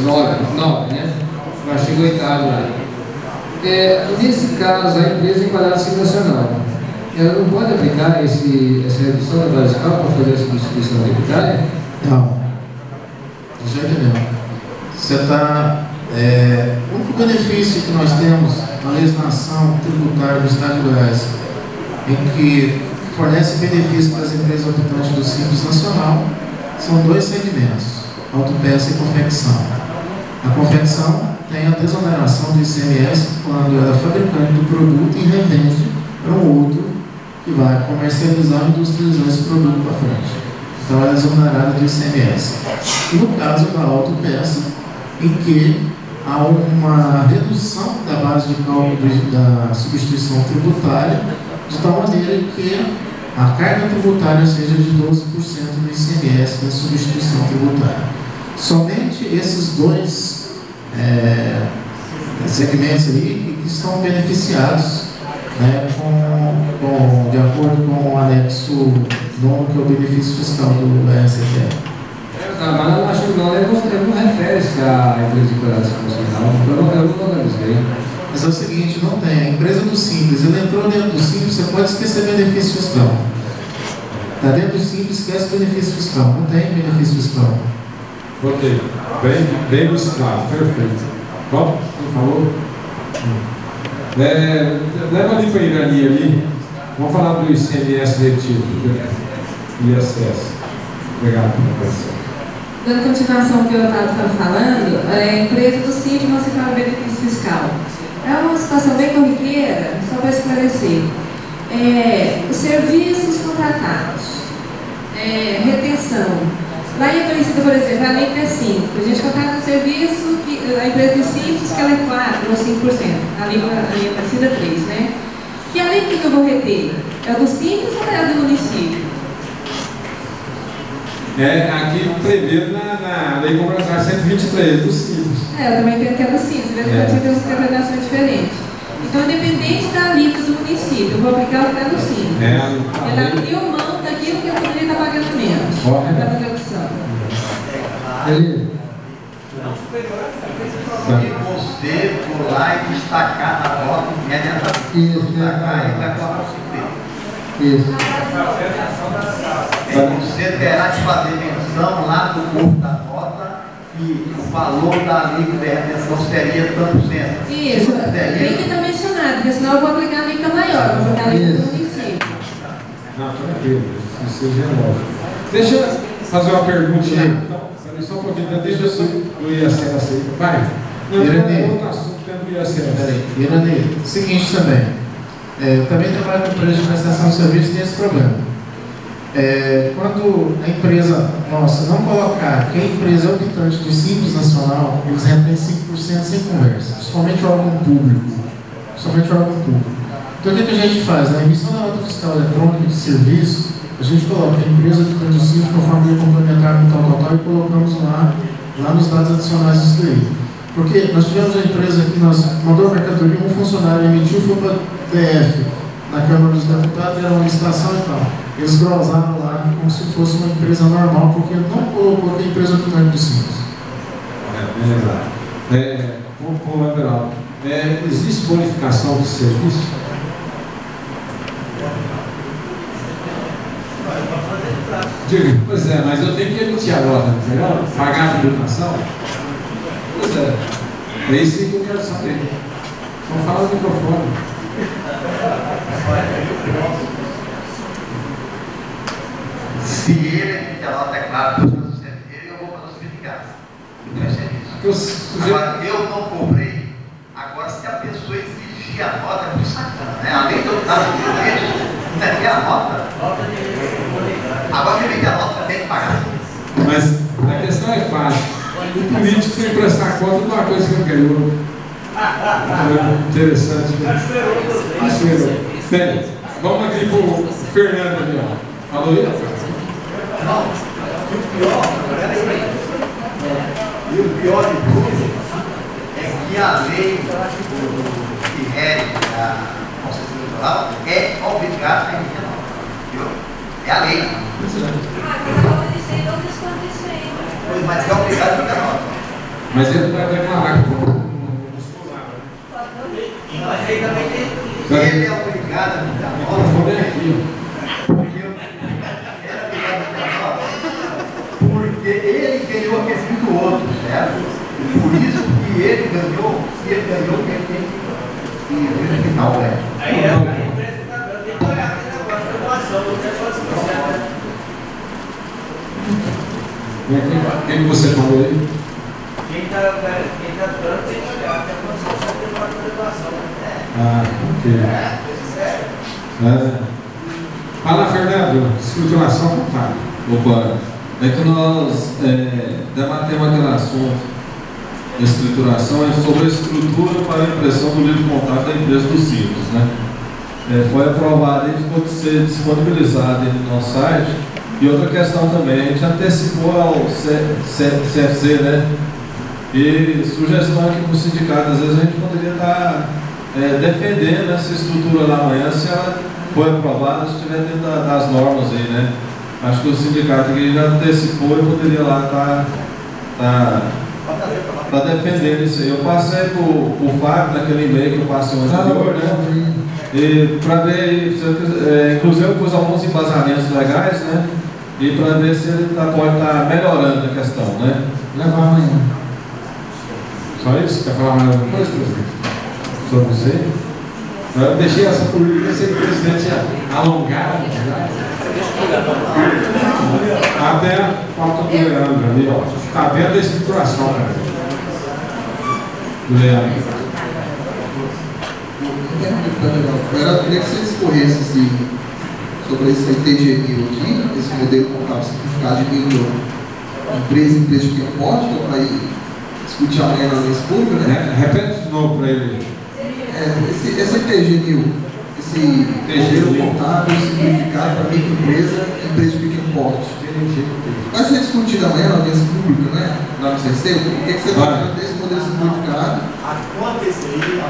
9, né? O artigo 8º lá. Nesse caso, a empresa enquadrada situacional, ela não pode aplicar essa redução da base de cálculo para fazer a substituição tributária? Não. De jeito nenhum. Você está... o único benefício que nós temos na legislação tributária do Estado de Goiás, em que fornece benefício para as empresas optantes do Simples Nacional, são dois segmentos, autopeça e confecção. A confecção tem a desoneração do ICMS quando ela é fabricante do produto e revende para um outro que vai comercializar e industrializar esse produto para frente. Então ela é exonerada do ICMS. E no caso da autopeça, em que há uma redução da base de cálculo da substituição tributária, de tal maneira que a carga tributária seja de 12% do ICMS da substituição tributária. Somente esses dois segmentos aí que estão beneficiados né, de acordo com o anexo 9, que é o benefício fiscal do RCTE. Mas lá na Chibinol ele não refere-se à empresa de declaração nacional, eu não analisei. Mas é o seguinte, não tem. A empresa do Simples, ele entrou dentro do Simples, você pode esquecer benefício fiscal. Está dentro do Simples, esquece benefício fiscal. Não tem benefício fiscal. Ok. Bem buscado, perfeito. Qual? Quem falou? Leva ali para a Irani ali. Vamos falar do ICMS retido. ISS. Obrigado pela atenção. Dando continuação ao que eu estava falando, a empresa do Simples não se fala benefício fiscal. É uma situação bem corriqueira, só para esclarecer. Os serviços contratados, retenção. Lá em Aparecida, por exemplo, a alíquota é 5%. A gente contrata um serviço, a empresa do Simples, que ela é 4% ou 5%. A alíquota em Aparecida é 3%, né? Que alíquota que eu vou reter? É do Simples ou é do município? Aqui previsto na Lei Complementar 123 do Simples. Eu também entendo que é do Simples, mas eu tenho uma interpretação diferente. Então, independente da alíquota do município, eu vou aplicar o que é do Simples. Ela abriu mão daquilo que eu poderia estar pagando menos. Para fazer a opção. Você for lá e destacar a nota imediatamente. Destacar e vai colocar o 50. Isso. Você terá que fazer menção lá no corpo da nota que o valor da alíquota de retenção seria tanto cento. Isso, tem que estar mencionado, porque senão eu vou aplicar a alíquota maior, vou aplicar a alíquota do município. Não, tranquilo, isso seja lógico. Deixa eu fazer uma perguntinha. Então, só um pouquinho, deixa eu do ISS aí. Vai. Não, outro assunto dentro do ISS. Irani, seguinte também. Eu também trabalho com empresa de prestação de serviço e tem esse problema. Quando a empresa nossa não colocar que a empresa é optante do Simples Nacional, eles retêm 5% sem conversa, principalmente o órgão público. Então o que a gente faz? Na emissão da nota fiscal eletrônica de serviço, a gente coloca a empresa optante do Simples conforme ele complementar com tal e colocamos lá nos dados adicionais disso daí. Porque nós tivemos uma empresa que nós mandou a mercadoria, um funcionário emitiu, foi para DF, na Câmara dos Deputados, era uma licitação e tal. Eles grosaram lá como se fosse uma empresa normal, porque não colocou que a empresa do tamanho do Simples. Everaldo, existe bonificação do serviço? Diga, pois mas eu tenho que emitir a nota, entendeu? Pagar a tributação? Pois é isso que eu quero saber. Não fala no microfone. Se ele emitir a nota, é claro que eu sou dele, eu vou fazer o serviço de serviço. Agora, eu não cobrei. Agora, se a pessoa exigir a nota, é muito sacana, né? Além de eu estar no direito, não é a nota. Agora, se emitir a nota, tem que pagar. Mas a questão é fácil. O político tem que prestar conta de uma coisa que ele ganhou. Interessante. Bem, vamos aqui para o Fernando ali, ó. Falou aí? Não. E o pior de tudo é que a lei que rege a Constituição Eleitoral é obrigada a emitir a nota. Viu? É a lei. Pois, mas é obrigado a emitir a nota. Mas ele vai declarar que ele é obrigado a emitir a nota. Porque ele ganhou aquecimento do outro, certo? E por isso que ele ganhou, se ele ganhou, ele tem que justificar o resto. Aí a empresa tem que pagar aquele negócio de doação, você pode se conservar. Quem você falou aí? Quem está dando tem que olhar, tem a condição de ter uma doação. Ok. Fala, Fernando, estruturação contábil. Opa, é que nós debatemos aquele assunto da estruturação, é sobre a estrutura para a impressão do livro contábil da empresa do Simples, né? Foi aprovado e ficou de ser disponibilizado no nosso site. E outra questão também, a gente antecipou ao CFC, né? E sugestão aqui para o sindicato, às vezes a gente poderia estar defendendo essa estrutura lá amanhã, se ela for aprovada, se estiver dentro das normas aí, né? Acho que o sindicato aqui já antecipou e poderia lá estar defendendo isso aí. Eu passei por Fábio naquele e-mail que eu passei anterior, né? E para ver, inclusive eu pus alguns embasamentos legais, né? E para ver se ele pode estar melhorando a questão, né? Levar amanhã. Só isso? Quer falar mais alguma coisa, presidente? Sobre você? Eu deixei essa política ser presidente alongada, até a falta do Leandro ali, ó. Está vendo a estruturação, cara. Do Leandro. Eu queria que você discorresse assim, sobre esse TG1000 aqui, esse modelo contábil simplificado de empresa de pequeno porte, que vai discutir amanhã na mesa pública, né? Repete de novo para ele. Esse TG1000, esse modelo contábil simplificado para microempresa e empresa de pequeno porte, vai ser discutido amanhã na audiência pública, né? Lá no CC, o que você está falando desse modelo simplificado? Acontecer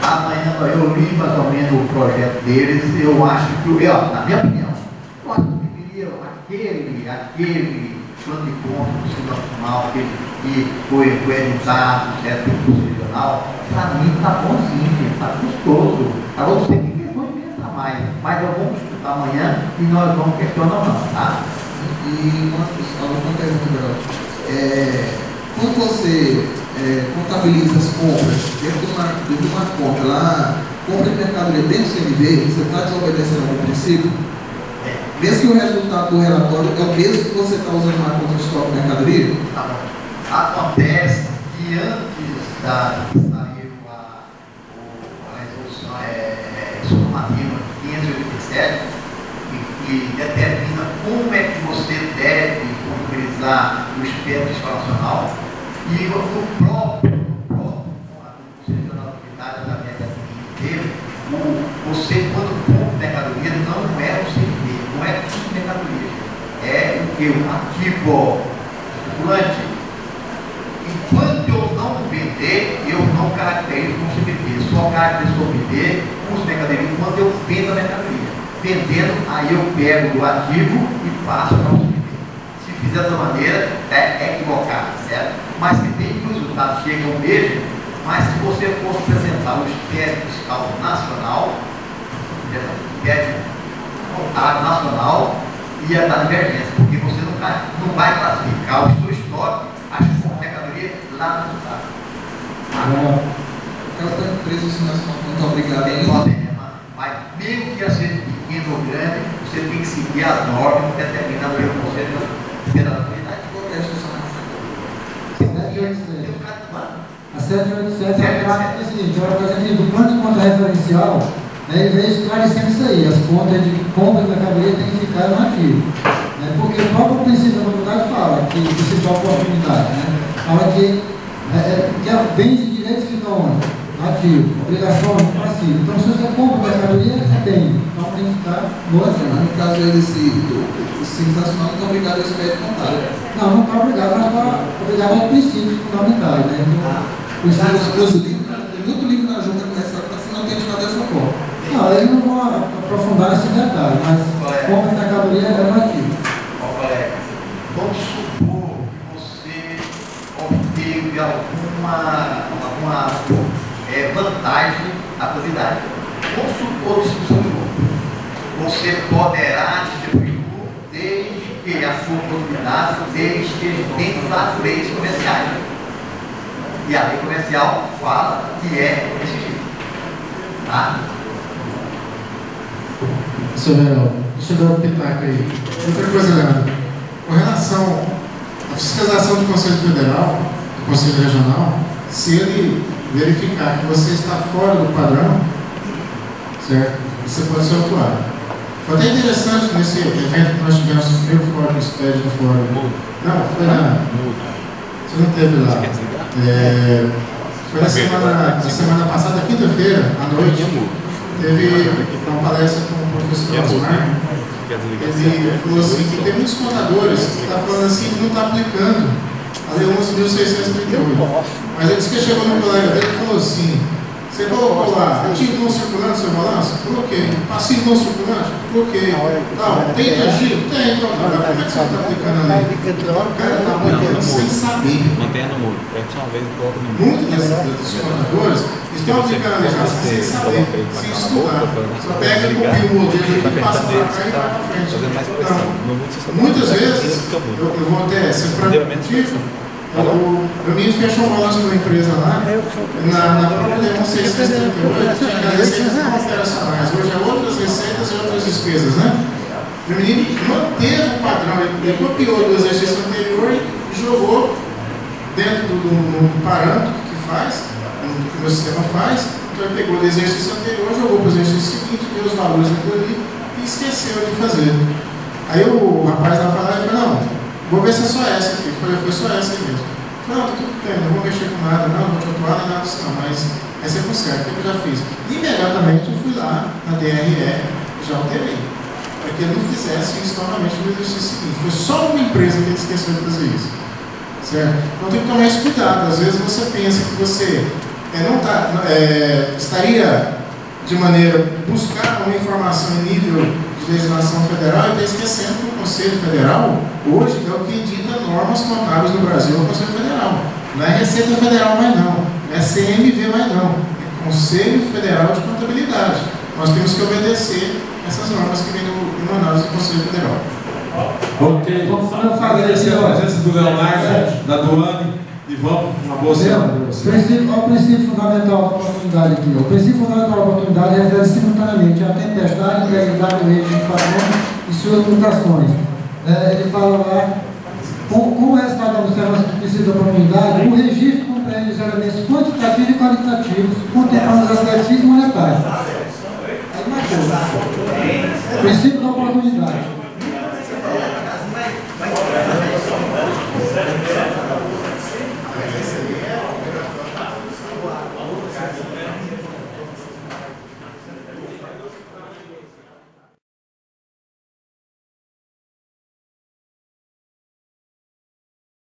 amanhã, eu li mais ou menos o projeto deles, eu acho que, na minha opinião, eu acho que deveria aquele plano de conta do Conselho Nacional que foi usado, certo, pelo regional, para mim está bonzinho, está gostoso. Agora você tem que pensar mais, mas nós vamos escutar amanhã e nós vamos questionar ou não, tá? E uma pergunta, quando você contabiliza as compras dentro de uma conta lá, compra de mercadoria dentro do CMV, você está desobedecendo algum princípio? Mesmo que o resultado do relatório é o mesmo que você está usando na conta de estoque de mercadoria? Tá bom. Acontece que antes da sair a resolução normativa 587, que determina como é que você deve contabilizar o espectro nacional, e o próprio Conselho Nacional da América inteiro, você quando compra mercadoria não é o CMV, não é tudo mercadoria, é o que? O ativo circulante. Enquanto eu não vender, eu não caracterizo como CMV, só caracterizo CMV os mercadorias quando eu vendo a mercadoria. Vendendo, aí eu pego do ativo e passo para o CMV. Se fizer dessa maneira, é equivocado, certo? Mas se bem que os resultados chegam mesmo, mas se você for apresentar o espectro fiscal nacional, nacional, ia dar divergência, porque você não vai classificar o seu estoque, as mercadorias lá no resultado. Aquela empresa nacional não está obrigada ainda. Mas mesmo que seja pequeno ou grande, você tem que seguir as normas determinadas pelo Conselho da Autoridade. A 787 é o seguinte, do plano de conta referencial, ele veio esclarecendo isso aí, as contas de compra de mercadoria têm que ficar no ativo. Porque o próprio princípio da comunidade fala que principal oportunidade, fala que bens e direitos ficam onde? Ativo, obrigação passiva. Então, se você compra mercadoria, é bem. Então, tem que ficar no ativo. No caso o Simples Nacional não está obrigado a espécie contábil. Não está obrigado, mas está obrigado aos princípios fundamentais. Tem muito livro na junta que está sendo autenticado dessa forma. Não, eles não vão aprofundar esse detalhe, mas compra de mercadoria é no ativo. Vamos supor que você obteve alguma vantagem na atividade. Vamos supor que você poderá distribuir desde que a sua oportunidade esteja dentro das leis comerciais. E a lei comercial fala que é exigido. Tá? Senhor, deixa eu dar um pitaco aí. Outra coisa, Leandro. Com relação à fiscalização do Conselho Federal, do Conselho Regional, se ele verificar que você está fora do padrão, certo? Você pode ser autuado. Foi até interessante nesse evento que nós tivemos no primeiro fórum do SPED do fórum. Não, foi você não teve lá. Foi na semana passada, quinta-feira, à noite, teve uma palestra com o professor Osmar. Ele falou assim que tem muitos contadores que estão falando assim que não está aplicando a Lei 11.638. Mas ele disse que chegou no colega dele e falou assim: você colocou lá ativo não circulante no seu balanço? Coloquei. Passivo não circulante? Coloquei. Não, tem energia? Tem. Então, como é que você está aplicando a lei? O cara está aplicando sem saber. Mantenha no muro. Repete uma vez e coloca no muro. Muitos dos contadores estão aplicando a legislação sem saber, sem estudar. Só pega e copia o modelo e passa para cá e vai para frente. Não. Muitas vezes, eu vou até ser franco contigo, eu me fechou um balanço de uma empresa lá, na própria Lei 1638, tinha receitas não operacionais. Hoje é outras receitas e outras despesas, né? O menino manteve o padrão, ele copiou do exercício anterior e jogou dentro do parâmetro que faz, que o meu sistema faz. Então ele pegou do exercício anterior, jogou para o exercício seguinte, viu os valores daquilo ali e esqueceu de fazer. Aí o rapaz lá falou, não, vou ver se é só essa aqui. Eu falei, foi só essa aqui mesmo. Eu falei, não, tá tudo bem, não vou mexer com nada, não vou te atuar, nem nada disso não, mas essa é conserta, o que eu já fiz? Imediatamente eu fui lá na DRE, já alterei, para que ele não fizesse isso novamente no exercício seguinte. Foi só uma empresa que ele esqueceu de fazer isso. Certo? Então tem que tomar esse cuidado. Às vezes você pensa que você estaria de maneira buscar uma informação em nível de legislação federal e está esquecendo que o Conselho Federal hoje é o que edita normas contábeis no Brasil, é o Conselho Federal. Não é Receita Federal mais não, não é CMV mais não, é Conselho Federal de Contabilidade. Nós temos que obedecer essas normas que vêm emanadas do Conselho Federal. Ok, vamos agradecer a presença do Leonardo, da Duane, e vamos uma boa semana. O princípio fundamental da oportunidade aqui. O princípio fundamental da oportunidade refere simultaneamente a tempestade, integridade, lei de patrão e suas mutações. Ele fala lá, como resultado da observação do princípio da oportunidade, o registro compreende os elementos quantitativos e qualitativos, contemplando os aspectos monetários. Aí mais coisa. Princípio da oportunidade.